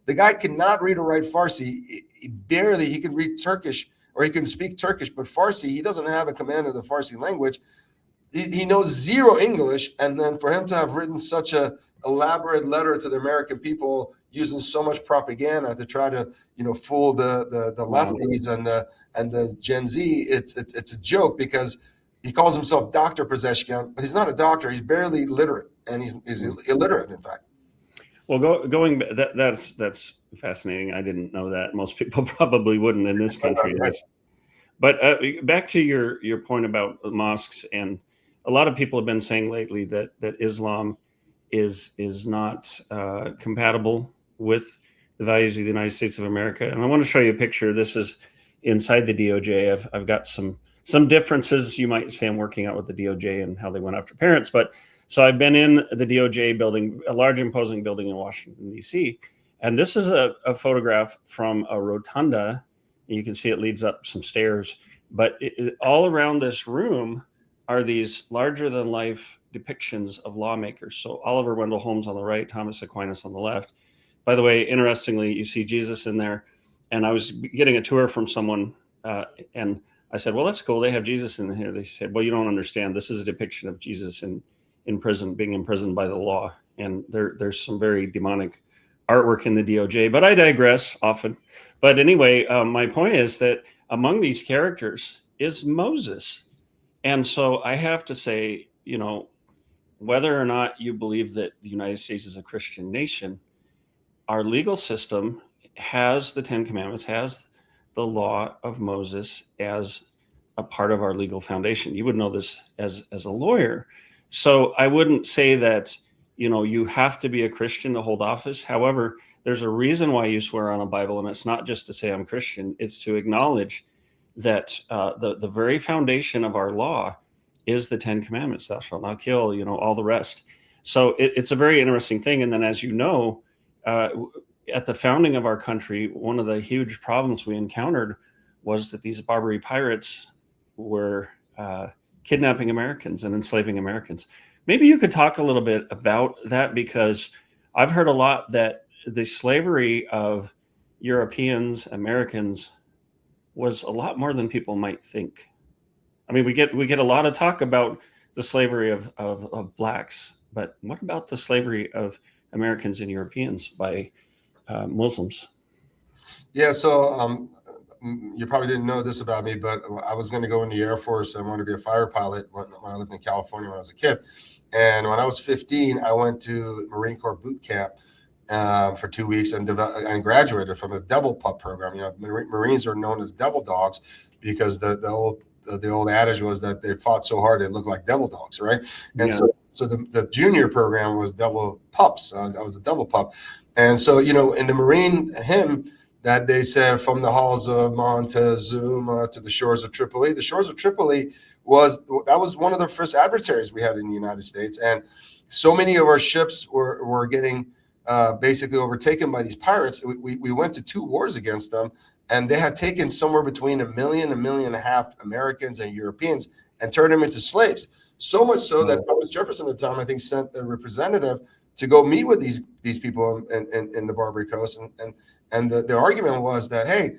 The guy cannot read or write Farsi. He can read Turkish, or he can speak Turkish, but Farsi, he doesn't have a command of the Farsi language. He knows zero English, and then for him to have written such a elaborate letter to the American people using so much propaganda to try to fool the lefties and the Gen Z, it's a joke because he calls himself Dr. Pezeshkian, but he's not a doctor. He's barely literate, and he's illiterate, in fact.
Well, that's fascinating. I didn't know that. Most people probably wouldn't in this country. But back to your point about mosques, and a lot of people have been saying lately that Islam is not compatible with the values of the United States of America. And I want to show you a picture. This is inside the DOJ. I've got some differences, you might say. I'm working out with the DOJ and how they went after parents. But so I've been in the DOJ building, a large imposing building in Washington, D.C. And this is a photograph from a rotunda. You can see it leads up some stairs. But all around this room are these larger than life depictions of lawmakers. So Oliver Wendell Holmes on the right, Thomas Aquinas on the left. By the way, interestingly, you see Jesus in there. And I was getting a tour from someone, and I said, "Well, that's cool. They have Jesus in here." They said, "Well, you don't understand. This is a depiction of Jesus in prison, being imprisoned by the law." And there's some very demonic artwork in the DOJ. But I digress often. But anyway, my point is that among these characters is Moses. And so I have to say, whether or not you believe that the United States is a Christian nation, our legal system has the 10 Commandments, has the law of Moses as a part of our legal foundation. You would know this as a lawyer. So I wouldn't say that, you have to be a Christian to hold office. However, there's a reason why you swear on a Bible, and it's not just to say I'm Christian. It's to acknowledge that the very foundation of our law is the 10 Commandments. Thou shalt not kill, all the rest. So it's a very interesting thing. And then, as you know, at the founding of our country, one of the huge problems we encountered was that these Barbary pirates were kidnapping Americans and enslaving Americans. Maybe you could talk a little bit about that, because I've heard a lot that the slavery of Europeans, Americans, was a lot more than people might think. I mean, we get a lot of talk about the slavery of blacks, but what about the slavery of Americans and Europeans by Muslims?
Yeah, so you probably didn't know this about me, but I was going to go in the Air Force. I wanted to be a fighter pilot when I lived in California when I was a kid. And when I was 15, I went to Marine Corps boot camp for 2 weeks and graduated from a devil pup program. Marines are known as devil dogs because the old adage was that they fought so hard they looked like devil dogs, right? And so the junior program was devil pups. I was a devil pup. And so, in the Marine hymn that they said, "From the halls of Montezuma to the shores of Tripoli," the shores of Tripoli was one of the first adversaries we had in the United States. And so many of our ships were getting basically overtaken by these pirates. We went to 2 wars against them, and they had taken somewhere between 1.5 million Americans and Europeans and turned them into slaves. So much so that Thomas Jefferson at the time, I think, sent a representative to go meet with these people in the Barbary Coast. And the argument was that, hey,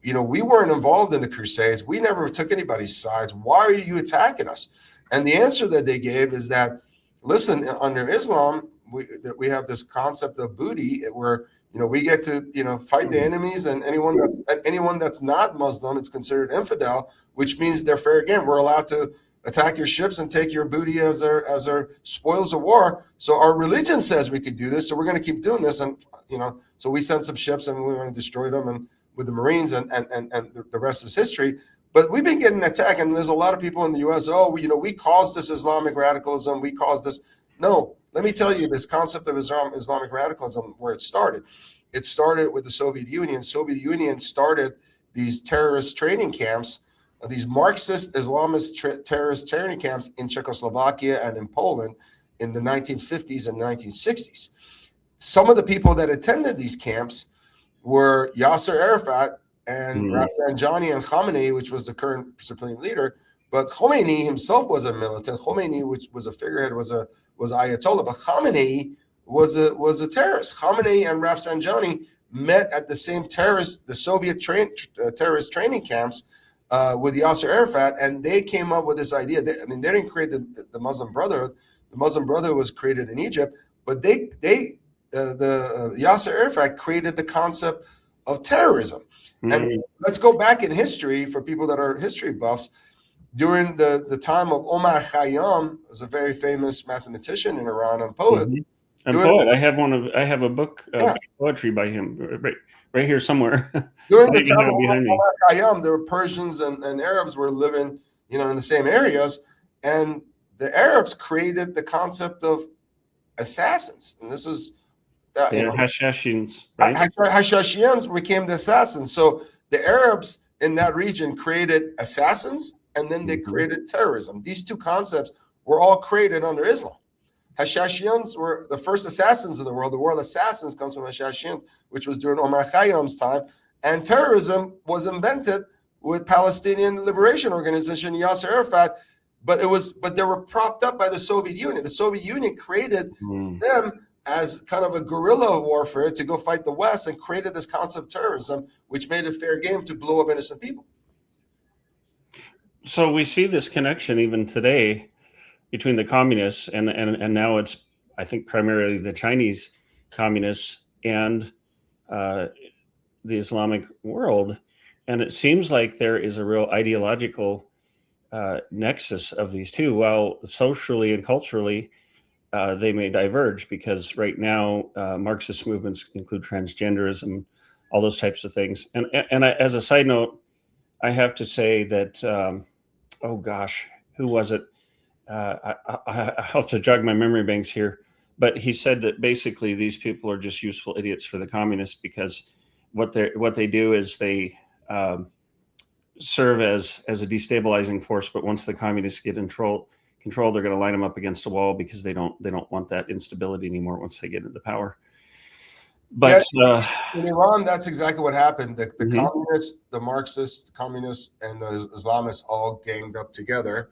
we weren't involved in the Crusades. We never took anybody's sides. Why are you attacking us? And the answer that they gave is that, listen, under Islam, we have this concept of booty where, we get to, fight the enemies, and anyone that's not Muslim, it's considered infidel, which means they're fair game. We're allowed to attack your ships and take your booty as our spoils of war. So our religion says we could do this, so we're going to keep doing this. And so we sent some ships and we want to destroy them and with the Marines, and the rest is history. But we've been getting attacked, and there's a lot of people in the U.S. We caused this Islamic radicalism. We caused this. No, let me tell you, this concept of Islamic radicalism, where it started with the Soviet Union. Soviet Union started these terrorist training camps, these Marxist Islamist terrorist training camps in Czechoslovakia and in Poland in the 1950s and 1960s. Some of the people that attended these camps were Yasser Arafat and Rafsanjani and Khamenei, which was the current supreme leader. But Khomeini himself was a militant. Khomeini, which was a figurehead, was Ayatollah. But Khamenei was a terrorist. Khamenei and Rafsanjani met at the same the Soviet terrorist training camps with Yasser Arafat, and they came up with this idea. They didn't create the Muslim Brotherhood. The Muslim Brotherhood was created in Egypt, but the Yasser Arafat created the concept of terrorism. And let's go back in history for people that are history buffs. During the time of Omar Khayyam, was a very famous mathematician in Iran and poet.
Poet. I have a book of poetry by him right here somewhere.
During the time of Omar Khayyam, there were Persians and Arabs were living, in the same areas, and the Arabs created the concept of assassins, and this was
Hashashians, right?
Hashashians became the assassins. So the Arabs in that region created assassins, and then they created terrorism. These two concepts were all created under Islam. Hashashians were the first assassins of the world. The word assassins comes from Hashashians, which was during Omar Khayyam's time. And terrorism was invented with Palestinian Liberation Organization, Yasser Arafat, but they were propped up by the Soviet Union. The Soviet Union created them as kind of a guerrilla warfare to go fight the West, and created this concept of terrorism, which made it fair game to blow up innocent people.
So we see this connection even today between the communists and now it's, I think, primarily the Chinese communists and the Islamic world. And it seems like there is a real ideological nexus of these two. While socially and culturally, they may diverge, because right now Marxist movements include transgenderism, all those types of things. And I, as a side note, I have to say that, oh gosh, who was it? I have to jog my memory banks here, but he said that basically these people are just useful idiots for the communists, because what they do is they serve as a destabilizing force. But once the communists get control, they're going to line them up against a wall, because they don't want that instability anymore once they get into power. But
in Iran, that's exactly what happened. The communists, the Marxists, communists, and the Islamists all ganged up together.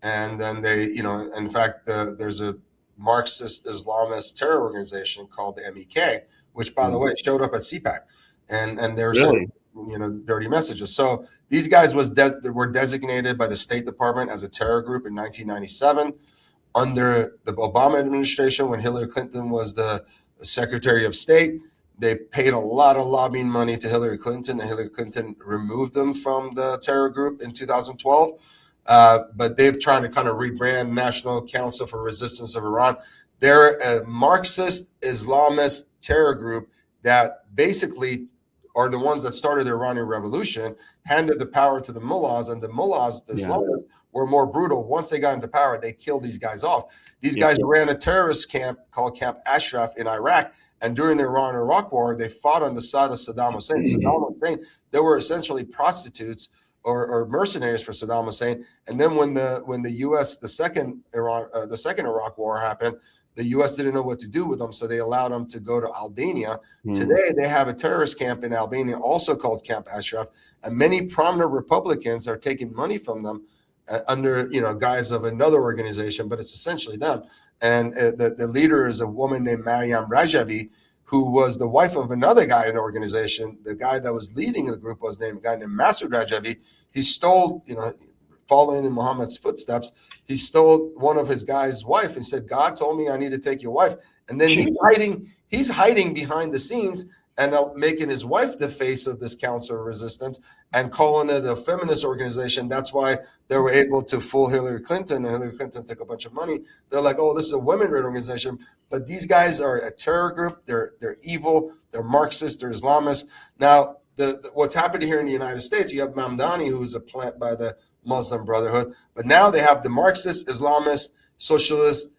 And then they, in fact, there's a Marxist Islamist terror organization called the MEK, which, by the way, showed up at CPAC, and there were some, dirty messages. So these guys were designated by the State Department as a terror group in 1997 under the Obama administration, when Hillary Clinton was the Secretary of State. They paid a lot of lobbying money to Hillary Clinton, and Hillary Clinton removed them from the terror group in 2012. But they're trying to kind of rebrand National Council for Resistance of Iran. They're a Marxist Islamist terror group that basically are the ones that started the Iranian Revolution, handed the power to the mullahs, and the mullahs, the Islamists, were more brutal. Once they got into power, they killed these guys off. These guys ran a terrorist camp called Camp Ashraf in Iraq, and during the Iran-Iraq War, they fought on the side of Saddam Hussein. Saddam Hussein, they were essentially prostitutes or mercenaries for Saddam Hussein. And then when the U.S. the second Iraq War happened, the U.S. didn't know what to do with them, so they allowed them to go to Albania. Today, they have a terrorist camp in Albania, also called Camp Ashraf, and many prominent Republicans are taking money from them under guise of another organization, but it's essentially them. And the leader is a woman named Maryam Rajavi, who was the wife of another guy in the organization. The guy that was leading the group was a guy named Masoud Rajavi. He stole, following in Muhammad's footsteps, he stole one of his guy's wife and said, God told me I need to take your wife. And then he's hiding behind the scenes and making his wife the face of this council of resistance and calling it a feminist organization. That's why they were able to fool Hillary Clinton, and Hillary Clinton took a bunch of money. They're like, oh, this is a women-led organization. But these guys are a terror group. They're evil. They're Marxists. They're Islamists. Now, what's happening here in the United States, you have Mamdani, who is a plant by the Muslim Brotherhood. But now they have the Marxists, Islamists, socialists,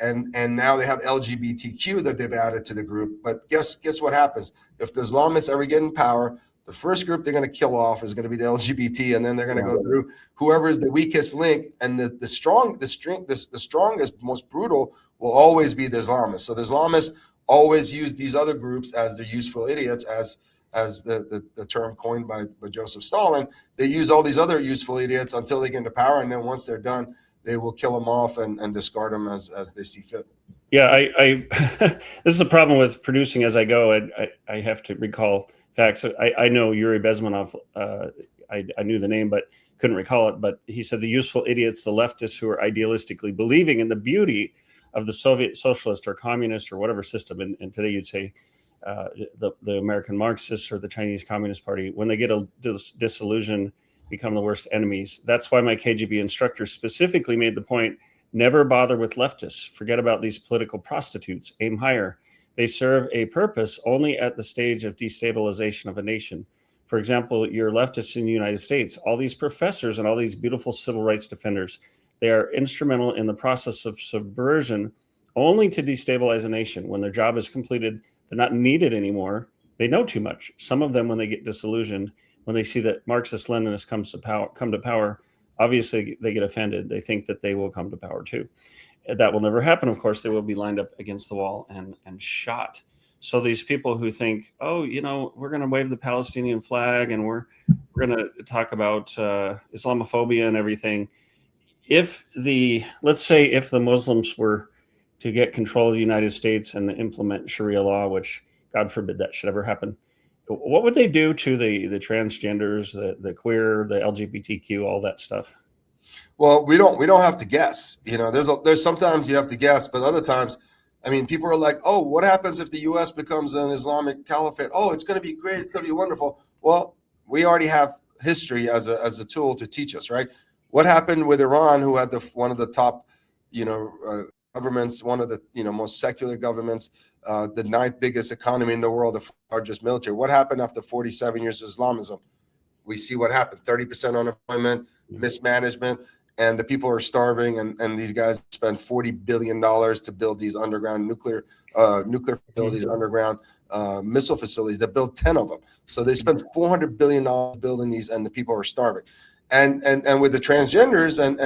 and now they have LGBTQ that they've added to the group. But guess what happens? If the Islamists ever get in power, the first group they're going to kill off is going to be the LGBT, and then they're going to go through whoever is the weakest link, and the strongest, most brutal will always be the Islamists. So the Islamists always use these other groups as the useful idiots, as the term coined by Joseph Stalin. They use all these other useful idiots until they get into power, and then once they're done, they will kill them off and discard them as they see fit.
Yeah, I this is a problem with producing as I go. I have to recall facts. I know Yuri Bezmenov. I knew the name, but couldn't recall it. But he said the useful idiots, the leftists who are idealistically believing in the beauty of the Soviet socialist or communist or whatever system. And today you'd say the American Marxists or the Chinese Communist Party, when they get a disillusion, become the worst enemies. That's why my KGB instructor specifically made the point, never bother with leftists. Forget about these political prostitutes. Aim higher. They serve a purpose only at the stage of destabilization of a nation. For example, your leftists in the United States, all these professors and all these beautiful civil rights defenders, they are instrumental in the process of subversion only to destabilize a nation. When their job is completed, they're not needed anymore. They know too much. Some of them, when they get disillusioned, when they see that Marxist-Leninists come to power, obviously they get offended. They think that they will come to power too. That will never happen, of course. They will be lined up against the wall and shot. So these people who think, oh, we're going to wave the Palestinian flag and we're going to talk about Islamophobia and everything. Let's say if the Muslims were to get control of the United States and implement Sharia law, which God forbid that should ever happen, what would they do to the transgenders, the queer, the LGBTQ, all that stuff?
Well, we don't have to guess. There's sometimes you have to guess, but other times, people are like, oh, what happens if the U.S. becomes an Islamic caliphate? Oh, it's going to be great. It's going to be wonderful. Well, we already have history as a tool to teach us, right? What happened with Iran, who had one of the top, governments, one of the most secular governments, the 9th biggest economy in the world, the largest military. What happened after 47 years of Islamism? We see what happened: 30% unemployment, mismanagement, and the people are starving. And these guys spend $40 billion to build these underground nuclear facilities, underground missile facilities. They built 10 of them. So they spent $400 billion building these, and the people are starving. And with the transgenders and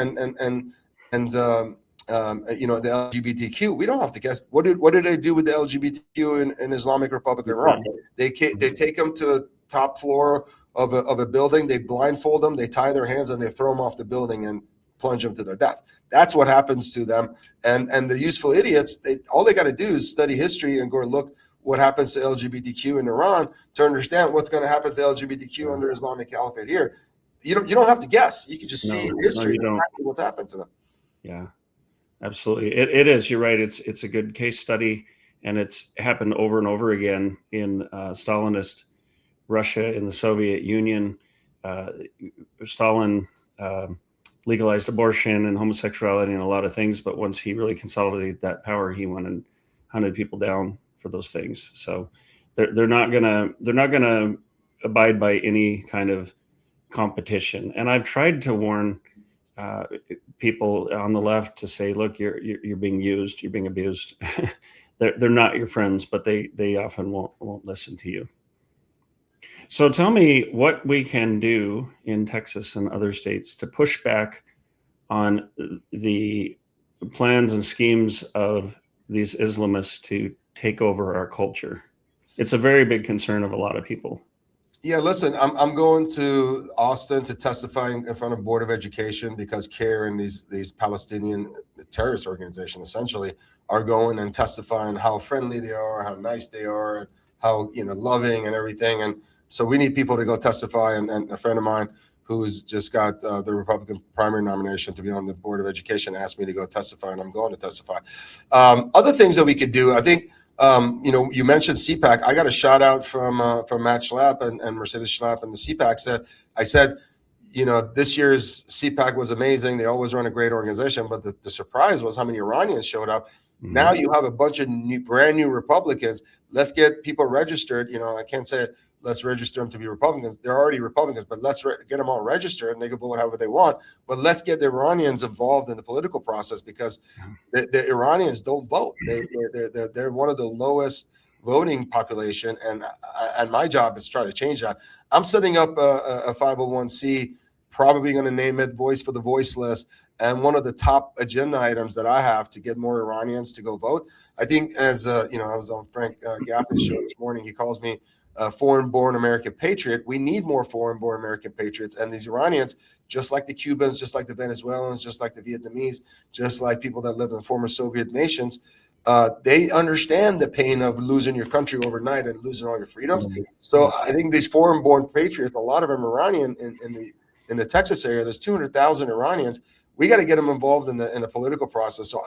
the LGBTQ, we don't have to guess. What did they do with the LGBTQ in Islamic Republic of Iran? They take them to the top floor of a building, they blindfold them, they tie their hands, and they throw them off the building and plunge them to their death. That's what happens to them. And the useful idiots, all they got to do is study history and go look what happens to LGBTQ in Iran to understand what's going to happen to LGBTQ under Islamic Caliphate here. You don't have to guess. You can just see history and what's happened to them.
Yeah. Absolutely. It is. You're right. It's a good case study, and it's happened over and over again in Stalinist Russia, in the Soviet Union. Stalin legalized abortion and homosexuality and a lot of things, but once he really consolidated that power, he went and hunted people down for those things. So they're not gonna abide by any kind of competition. And I've tried to warn people on the left to say, look, you're being used, you're being abused. they're not your friends, but they often won't listen to you. So tell me what we can do in Texas and other states to push back on the plans and schemes of these Islamists to take over our culture. It's a very big concern of a lot of people.
Yeah, listen, I'm going to Austin to testify in front of Board of Education because CARE and these Palestinian terrorist organizations essentially are going and testifying how friendly they are, how nice they are, how loving and everything. And so we need people to go testify. And a friend of mine who's just got the Republican primary nomination to be on the Board of Education asked me to go testify, and I'm going to testify. Other things that we could do, I think. You mentioned CPAC. I got a shout out from Matt Schlapp and Mercedes Schlapp and the CPAC. I said, this year's CPAC was amazing. They always run a great organization, but the surprise was how many Iranians showed up. Mm-hmm. Now you have a bunch of brand new Republicans. Let's get people registered. I can't say let's register them to be Republicans. They're already Republicans, but let's get them all registered and they can vote however they want. But let's get the Iranians involved in the political process because the Iranians don't vote. They're one of the lowest voting population, and my job is to try to change that. I'm setting up a 501c, probably going to name it Voice for the Voiceless. And one of the top agenda items that I have to get more Iranians to go vote. I think I was on Frank Gaffney's show this morning. He calls me a foreign-born American patriot. We need more foreign-born American patriots. And these Iranians, just like the Cubans, just like the Venezuelans, just like the Vietnamese, just like people that live in former Soviet nations, they understand the pain of losing your country overnight and losing all your freedoms. So I think these foreign-born patriots, a lot of them Iranian in the Texas area, there's 200,000 Iranians. We got to get them involved in the political process. So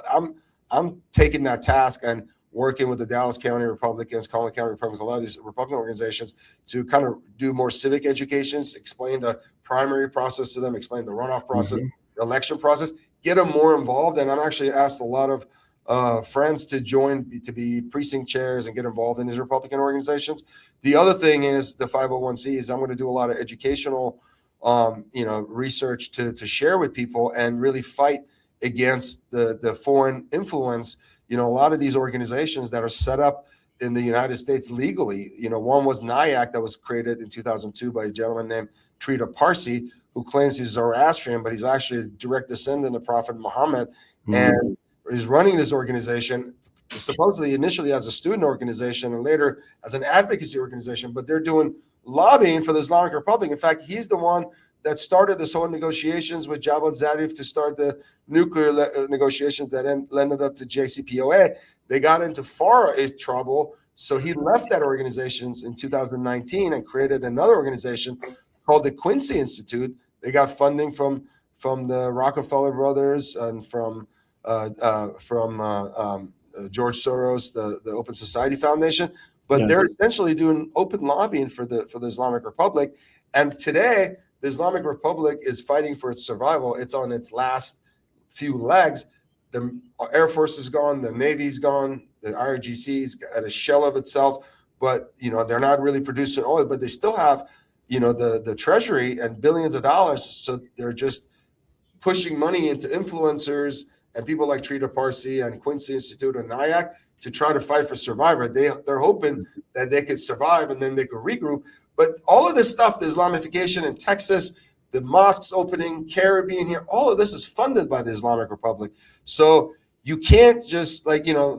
I'm taking that task and working with the Dallas County Republicans, Collin County Republicans, a lot of these Republican organizations to kind of do more civic educations, explain the primary process to them, explain the runoff process, the election process, get them more involved. And I'm actually asked a lot of friends to join to be precinct chairs and get involved in these Republican organizations. The other thing is the 501c. I'm going to do a lot of educational research to share with people and really fight against the foreign influence. A lot of these organizations that are set up in the United States legally, one was NIAC that was created in 2002 by a gentleman named Trita Parsi, who claims he's Zoroastrian, but he's actually a direct descendant of Prophet Muhammad, and is running this organization supposedly initially as a student organization and later as an advocacy organization, but they're doing lobbying for the Islamic Republic. In fact, he's the one that started this whole negotiations with Javad Zarif to start the nuclear negotiations that ended up to JCPOA. They got into far trouble, so he left that organization in 2019 and created another organization called the Quincy Institute. They got funding from the Rockefeller brothers and from George Soros, the Open Society Foundation. But they're essentially doing open lobbying for the Islamic Republic. And today, the Islamic Republic is fighting for its survival. It's on its last few legs. The Air Force is gone. The Navy's gone. The IRGC's at a shell of itself. But, they're not really producing oil. But they still have, the Treasury and billions of dollars. So they're just pushing money into influencers and people like Trita Parsi and Quincy Institute and NIAC to try to fight for survival. They're hoping that they could survive and then they could regroup. But all of this stuff, the Islamification in Texas, the mosques opening, Caribbean here, all of this is funded by the Islamic Republic. So you can't just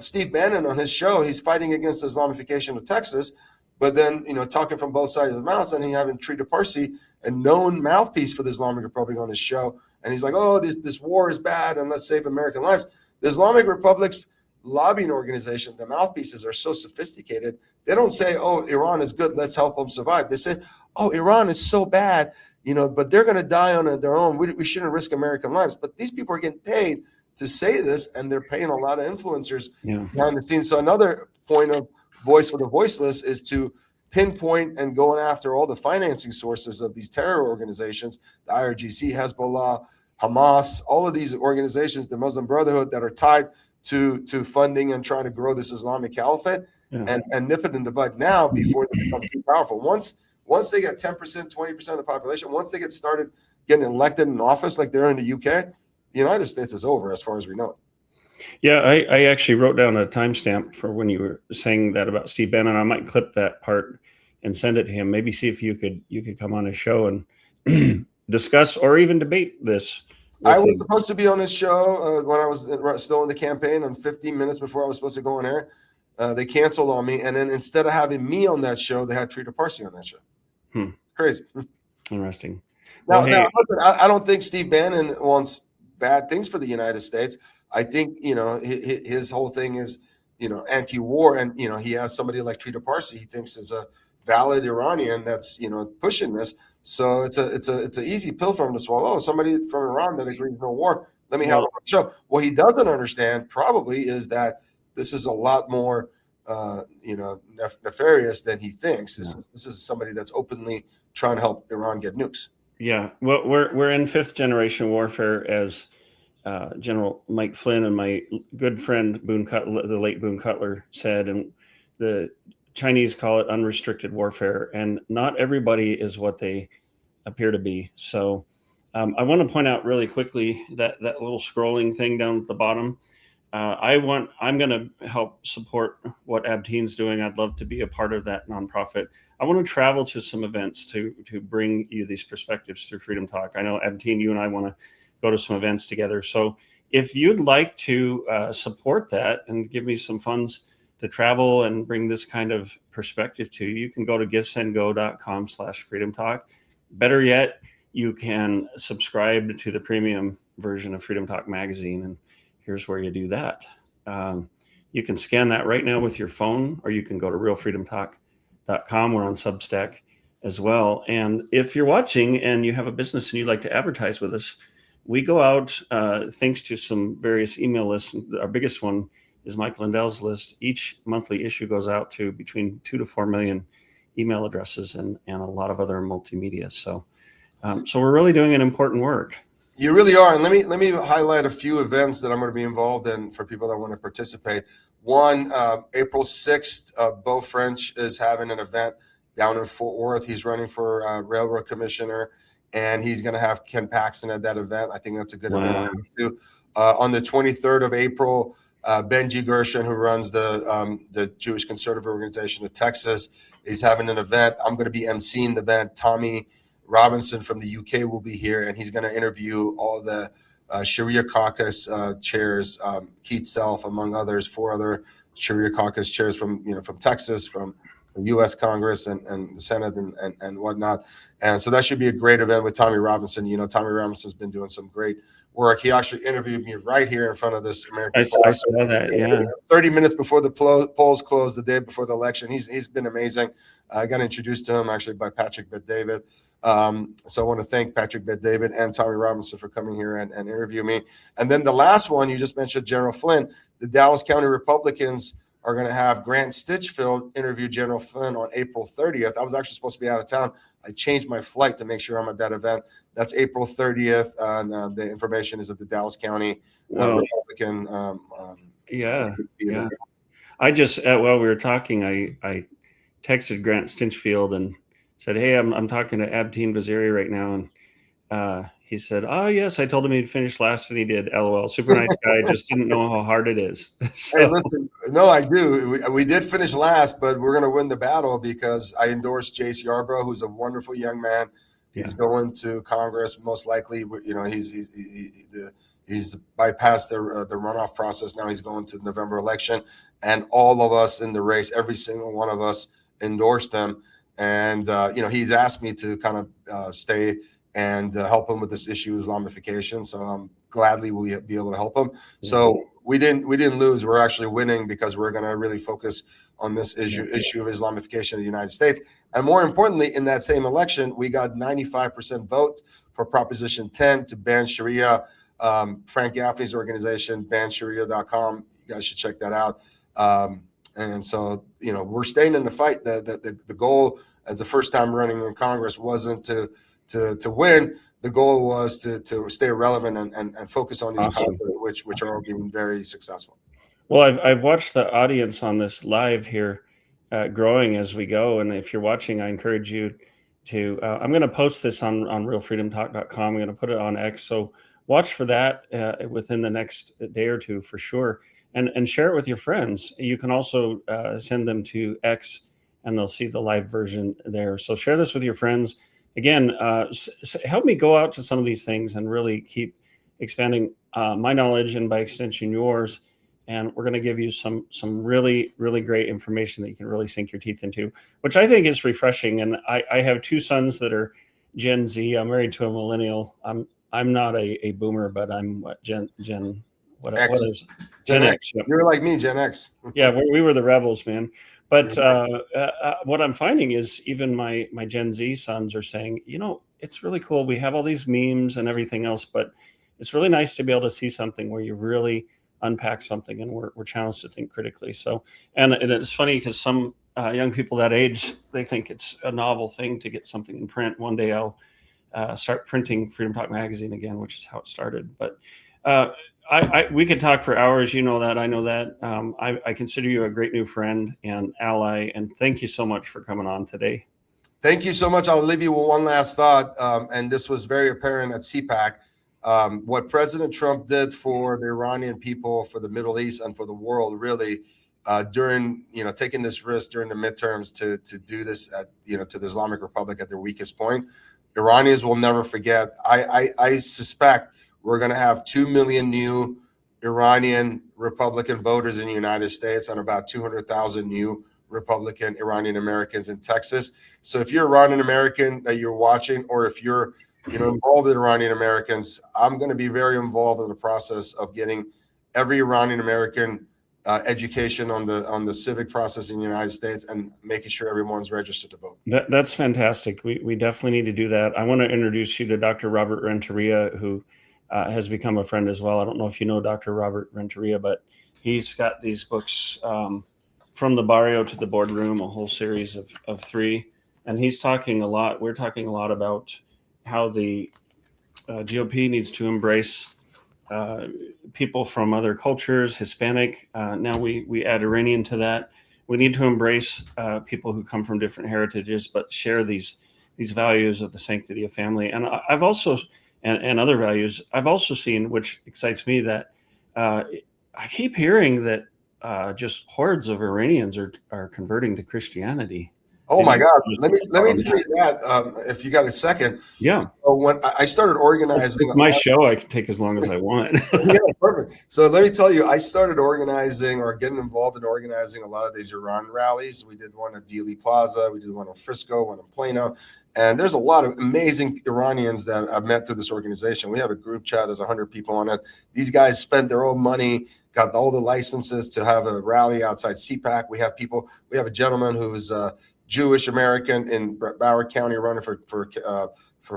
Steve Bannon on his show, he's fighting against the Islamification of Texas, but then, talking from both sides of the mouth, and he having Trita Parsi, a known mouthpiece for the Islamic Republic on his show. And he's like, oh, this war is bad and let's save American lives. The Islamic Republic's lobbying organization, the mouthpieces are so sophisticated. They don't say, oh, Iran is good, let's help them survive. They say, oh, Iran is so bad, but they're going to die on their own. We shouldn't risk American lives. But these people are getting paid to say this, and they're paying a lot of influencers behind the scenes. So another point of Voice for the Voiceless is to pinpoint and going after all the financing sources of these terror organizations, the IRGC, Hezbollah, Hamas, all of these organizations, the Muslim Brotherhood that are tied to funding and trying to grow this Islamic caliphate and nip it in the bud now before they become too powerful. Once they get 10%, 20% of the population, once they get started getting elected in office like they're in the UK, the United States is over as far as we know it.
Yeah, I actually wrote down a timestamp for when you were saying that about Steve Bannon. I might clip that part and send it to him. Maybe see if you could come on his show and discuss or even debate this.
I was supposed to be on his show when I was still in the campaign, and 15 minutes before I was supposed to go on air, they canceled on me. And then instead of having me on that show, they had Trita Parsi on that show. Crazy.
Interesting.
Now,
Well, hey,
listen, I don't think Steve Bannon wants bad things for the United States. I think, his whole thing is, anti-war. And, he has somebody like Trita Parsi he thinks is a valid Iranian that's, pushing this. So it's an easy pill for him to swallow. Somebody from Iran that agrees no war. Let me have him on the show. What he doesn't understand probably is that this is a lot more, nefarious than he thinks. This is somebody that's openly trying to help Iran get nukes.
Yeah, well, we're in fifth generation warfare, as General Mike Flynn and my good friend Boone Cutler, the late Boone Cutler, said, and the Chinese call it unrestricted warfare, and not everybody is what they appear to be. So I want to point out really quickly that little scrolling thing down at the bottom. I'm going to help support what Abteen's doing. I'd love to be a part of that nonprofit. I want to travel to some events to bring you these perspectives through Freedom Talk. I know, Abteen, you and I want to go to some events together. So if you'd like to support that and give me some funds to travel and bring this kind of perspective to you, you can go to giftsendgo.com/Freedom Talk. Better yet, you can subscribe to the premium version of Freedom Talk magazine, and here's where you do that. You can scan that right now with your phone, or you can go to realfreedomtalk.com. We're on Substack as well. And if you're watching and you have a business and you'd like to advertise with us, we go out thanks to some various email lists. Our biggest one is Mike Lindell's list. Each monthly issue goes out to between 2 to 4 million email addresses and a lot of other multimedia. So we're really doing an important work.
You really are. And let me highlight a few events that I'm going to be involved in for people that want to participate. One, April 6th, Beau French is having an event down in Fort Worth. He's running for railroad commissioner, and he's going to have Ken Paxton at that event. I think that's a good event too. On the 23rd of April, Benji Gershon, who runs the Jewish Conservative Organization of Texas, is having an event. I'm going to be emceeing the event. Tommy Robinson from the UK will be here, and he's going to interview all the Sharia caucus chairs, Keith Self, among others, 4 other Sharia caucus chairs from Texas, from U.S. Congress and the Senate and whatnot. And so that should be a great event with Tommy Robinson. Tommy Robinson's been doing some great work. He actually interviewed me right here in front of this American.
I saw that, yeah.
30 minutes before the polls closed, the day before the election. He's been amazing. I got introduced to him actually by Patrick Bet-David. So I want to thank Patrick Bet-David and Tommy Robinson for coming here and interview me. And then the last one, you just mentioned General Flynn. The Dallas County Republicans are going to have Grant Stinchfield interview General Flynn on April 30th. I was actually supposed to be out of town. I changed my flight to make sure I'm at that event. That's April 30th. And the information is at the Dallas County Republican.
Yeah. I just, while we were talking, I texted Grant Stinchfield and said, hey, I'm talking to Abteen Vaziri right now. And he said, oh, yes, I told him he'd finish last, and he did. LOL. Super nice guy. Just didn't know how hard it is. So.
Hey, listen, no, I do. We did finish last, but we're going to win the battle because I endorsed Jace Yarbrough, who's a wonderful young man. He's going to Congress, most likely. He's bypassed the runoff process. Now he's going to the November election. And all of us in the race, every single one of us endorsed him. And, he's asked me to kind of stay and help him with this issue of Islamification. So I'm gladly will be able to help him. So we didn't lose. We're actually winning because we're going to really focus on this issue of Islamification of the United States. And more importantly, in that same election, we got 95% votes for Proposition 10 to ban Sharia. Frank Gaffney's organization, bansharia.com. You guys should check that out. And so, we're staying in the fight. The goal as the first time running in Congress wasn't to win. The goal was to stay relevant and focus on these causes, which are being very successful.
Well, I've watched the audience on this live here growing as we go. And if you're watching, I encourage you to, I'm going to post this on realfreedomtalk.com. I'm going to put it on X. So watch for that within the next day or two for sure. And share it with your friends. You can also send them to X, and they'll see the live version there. So share this with your friends. Again, help me go out to some of these things and really keep expanding my knowledge, and by extension yours, and we're going to give you some really, really great information that you can really sink your teeth into, which I think is refreshing. And I have two sons that are Gen Z. I'm married to a millennial. I'm not a boomer, but I'm what Gen what is
Gen
X.
X. You're like me, Gen X.
Yeah, we were the rebels, man. But what I'm finding is even my Gen Z sons are saying, it's really cool. We have all these memes and everything else, but it's really nice to be able to see something where you really unpack something and we're challenged to think critically. So, and it's funny because some young people that age, they think it's a novel thing to get something in print. One day I'll start printing Freedom Talk magazine again, which is how it started. But we could talk for hours. You know that. I know that. I consider you a great new friend and ally. And thank you so much for coming on today.
Thank you so much. I'll leave you with one last thought. And this was very apparent at CPAC. What President Trump did for the Iranian people, for the Middle East, and for the world, really, during taking this risk during the midterms to do this at to the Islamic Republic at their weakest point, Iranians will never forget. I suspect we're going to have 2 million new Iranian Republican voters in the United States and about 200,000 new Republican Iranian-Americans in Texas. So if you're Iranian-American that you're watching, or if you're involved with Iranian-Americans, I'm going to be very involved in the process of getting every Iranian-American education on the civic process in the United States and making sure everyone's registered to vote.
That's fantastic. We definitely need to do that. I want to introduce you to Dr. Robert Renteria, who has become a friend as well. I don't know if you know Dr. Robert Renteria, but he's got these books, From the Barrio to the Boardroom, a whole series of 3. And he's talking a lot. We're talking a lot about how the GOP needs to embrace people from other cultures, Hispanic. Now we add Iranian to that. We need to embrace people who come from different heritages, but share these values of the sanctity of family. And I've also, and other values, I've also seen, which excites me, that I keep hearing that just hordes of Iranians are converting to Christianity.
Oh my God! Let me tell you that if you got a second.
Yeah.
So when I started organizing,
my show, I can take as long as I want.
Yeah, perfect. So let me tell you, I started organizing or getting involved in organizing a lot of these Iran rallies. We did one at Dealey Plaza, we did one in Frisco, one in Plano, and there's a lot of amazing Iranians that I've met through this organization. We have a group chat. There's 100 people on it. These guys spent their own money, got all the licenses to have a rally outside CPAC. We have a gentleman who's Jewish American in Broward County running for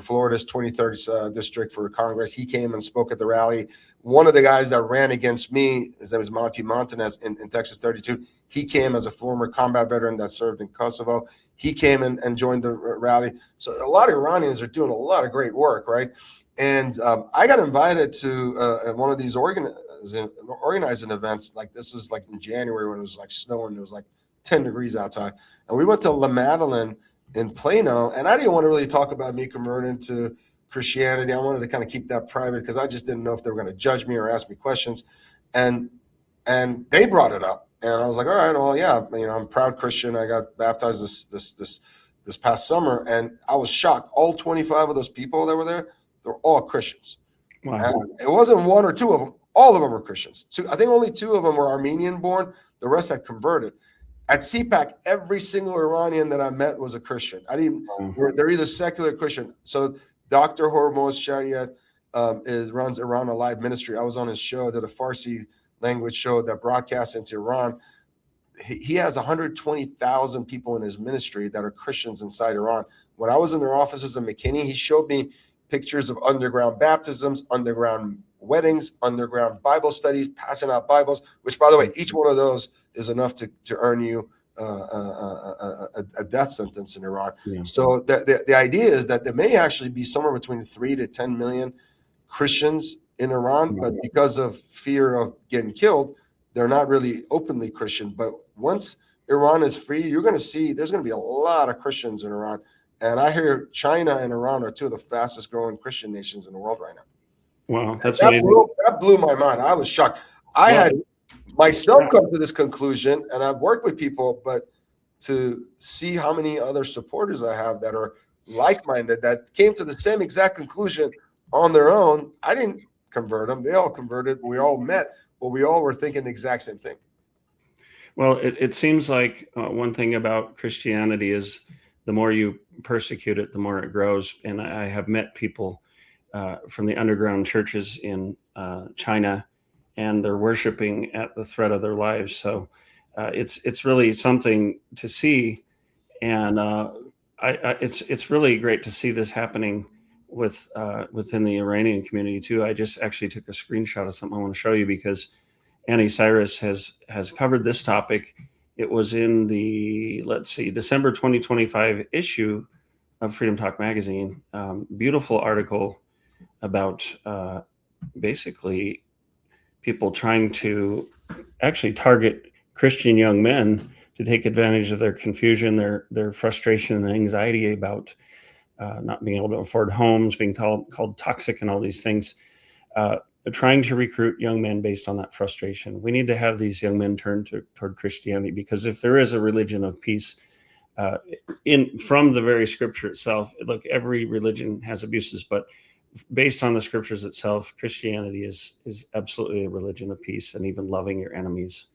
Florida's 23rd district for Congress. He came and spoke at the rally. One of the guys that ran against me, his name is Monty Montanez in Texas 32. He came as a former combat veteran that served in Kosovo. He came and joined the rally. So a lot of Iranians are doing a lot of great work, right? And I got invited to one of these organizing events. Like this was like in January when it was like snowing. It was like 10 degrees outside. And we went to La Madeleine in Plano, and I didn't want to really talk about me converting to Christianity. I wanted to kind of keep that private because I just didn't know if they were going to judge me or ask me questions. And they brought it up, and I was like, all right, well, yeah, I'm a proud Christian. I got baptized this past summer, and I was shocked. All 25 of those people that were there, they're all Christians.
Wow.
And it wasn't one or two of them. All of them were Christians. I think only 2 of them were Armenian born. The rest had converted. At CPAC, every single Iranian that I met was a Christian. They're either secular or Christian. So Dr. Hormoz Shariat runs Iran Alive Ministry. I was on his show, did a Farsi language show that broadcasts into Iran. He has 120,000 people in his ministry that are Christians inside Iran. When I was in their offices in McKinney, he showed me pictures of underground baptisms, underground weddings, underground Bible studies, passing out Bibles, which, by the way, each one of those is enough to earn you a death sentence in Iran. Yeah. So the idea is that there may actually be somewhere between 3 to 10 million Christians in Iran, but because of fear of getting killed, they're not really openly Christian. But once Iran is free, you're going to see there's going to be a lot of Christians in Iran. And I hear China and Iran are 2 of the fastest growing Christian nations in the world right now.
Wow, that's amazing.
That blew my mind. I was shocked. I had myself come to this conclusion, and I've worked with people, but to see how many other supporters I have that are like-minded, that came to the same exact conclusion on their own. I didn't convert them. They all converted. We all met. well, we all were thinking the exact same thing.
Well, it seems like one thing about Christianity is the more you persecute it, the more it grows. And I have met people from the underground churches in China, and they're worshiping at the threat of their lives. So it's really something to see, and it's really great to see this happening within the Iranian community too. I just actually took a screenshot of something I want to show you because Annie Cyrus has covered this topic. It was in the, December 2025 issue of Freedom Talk magazine. Beautiful article about basically people trying to actually target Christian young men to take advantage of their confusion, their frustration and anxiety about not being able to afford homes, being called toxic and all these things. They're trying to recruit young men based on that frustration. We need to have these young men turn toward Christianity, because if there is a religion of peace, from the very scripture itself, look, every religion has abuses, but based on the scriptures itself, Christianity is absolutely a religion of peace and even loving your enemies.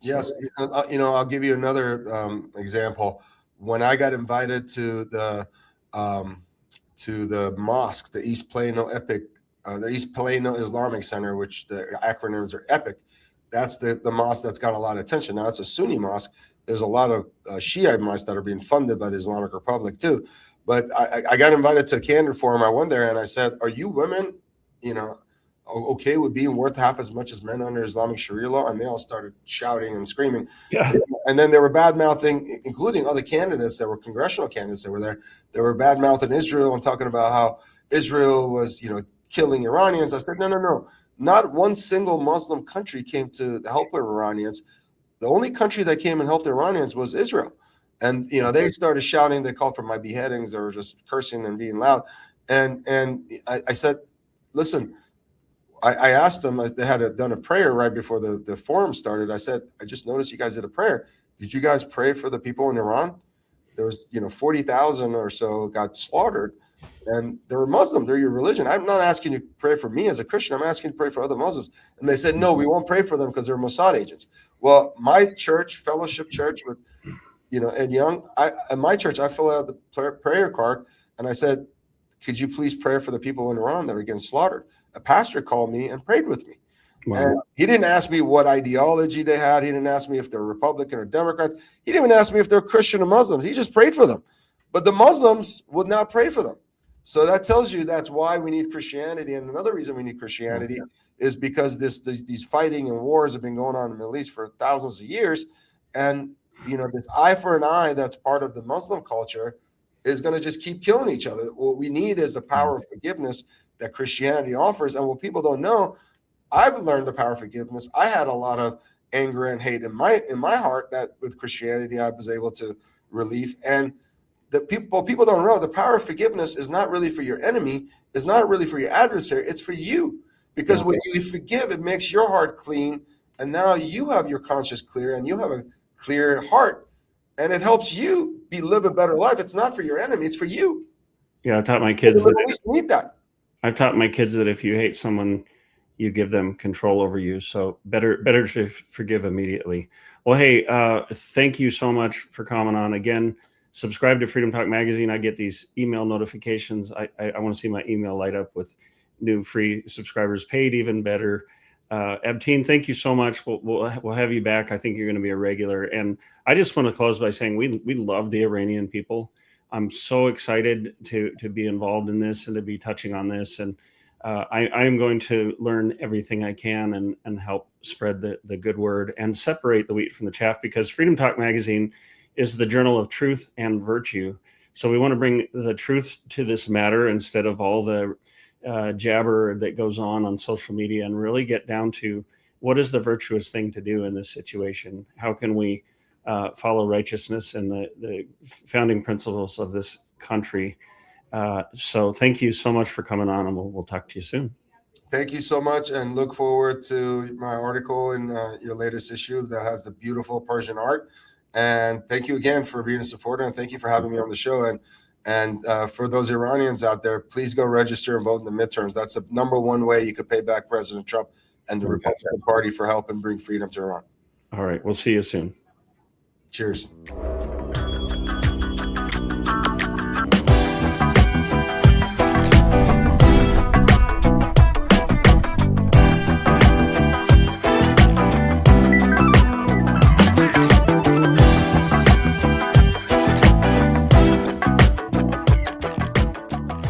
So,
yes, I'll give you another example. When I got invited to the mosque, the East Plano Islamic Center, which the acronyms are EPIC. That's the mosque that's got a lot of attention. Now it's a Sunni mosque. There's a lot of Shiite mosques that are being funded by the Islamic Republic too. But I got invited to a candor forum. I went there and I said, "Are you women, okay with being worth half as much as men under Islamic Sharia law?" And they all started shouting and screaming.
yeah.
And then they were bad mouthing, including other candidates that were congressional candidates that were there. They were bad mouthing Israel and talking about how Israel was, killing Iranians. I said, no. Not one single Muslim country came to the help of Iranians. The only country that came and helped the Iranians was Israel. And, they started shouting. They called for my beheadings. They were just cursing and being loud. And I said, listen, I asked them, they had done a prayer right before the forum started. I said, I just noticed you guys did a prayer. Did you guys pray for the people in Iran? There was, 40,000 or so got slaughtered. And they were Muslim. They're your religion. I'm not asking you to pray for me as a Christian. I'm asking you to pray for other Muslims. And they said, no, we won't pray for them because they're Mossad agents. Well, my church, Fellowship Church, with Ed Young, at my church, I filled out the prayer card and I said, could you please pray for the people in Iran that are getting slaughtered? A pastor called me and prayed with me.
Wow.
And he didn't ask me what ideology they had. He didn't ask me if they're Republican or Democrats. He didn't even ask me if they're Christian or Muslims. He just prayed for them. But the Muslims would not pray for them. So that tells you that's why we need Christianity. And another reason we need Christianity is because these fighting and wars have been going on in the Middle East for thousands of years. And, this eye for an eye that's part of the Muslim culture is going to just keep killing each other. What we need is the power of forgiveness that Christianity offers. And what people don't know, I've learned the power of forgiveness. I had a lot of anger and hate in my heart that with Christianity I was able to relieve. And people don't know the power of forgiveness is not really for your enemy, it's not really for your adversary, it's for you. Because when you forgive, it makes your heart clean, and now you have your conscience clear and you have a clear heart, and it helps you live a better life. It's not for your enemy, it's for you.
Yeah, I taught my kids
that.
I've taught my kids that if you hate someone, you give them control over you. So better to forgive immediately. Well, hey, thank you so much for coming on again. Subscribe to Freedom Talk magazine. I get these email notifications. I want to see my email light up with new free subscribers, paid even better. Abteen, thank you so much. We'll have you back. I think you're going to be a regular. And I just want to close by saying we love the Iranian people. I'm so excited to be involved in this and to be touching on this. And I am going to learn everything I can and help spread the good word and separate the wheat from the chaff, because Freedom Talk magazine is the journal of truth and virtue. So we want to bring the truth to this matter instead of all the jabber that goes on social media, and really get down to what is the virtuous thing to do in this situation. How can we follow righteousness and the founding principles of this country? So thank you so much for coming on, and we'll talk to you soon.
Thank you so much, and look forward to my article in your latest issue that has the beautiful Persian art. And thank you again for being a supporter, and thank you for having me on the show. And for those Iranians out there, please go register and vote in the midterms. That's the number one way you could pay back President Trump. and the
Okay.
Republican Party for helping bring freedom to Iran.
All right. We'll see you soon.
Cheers.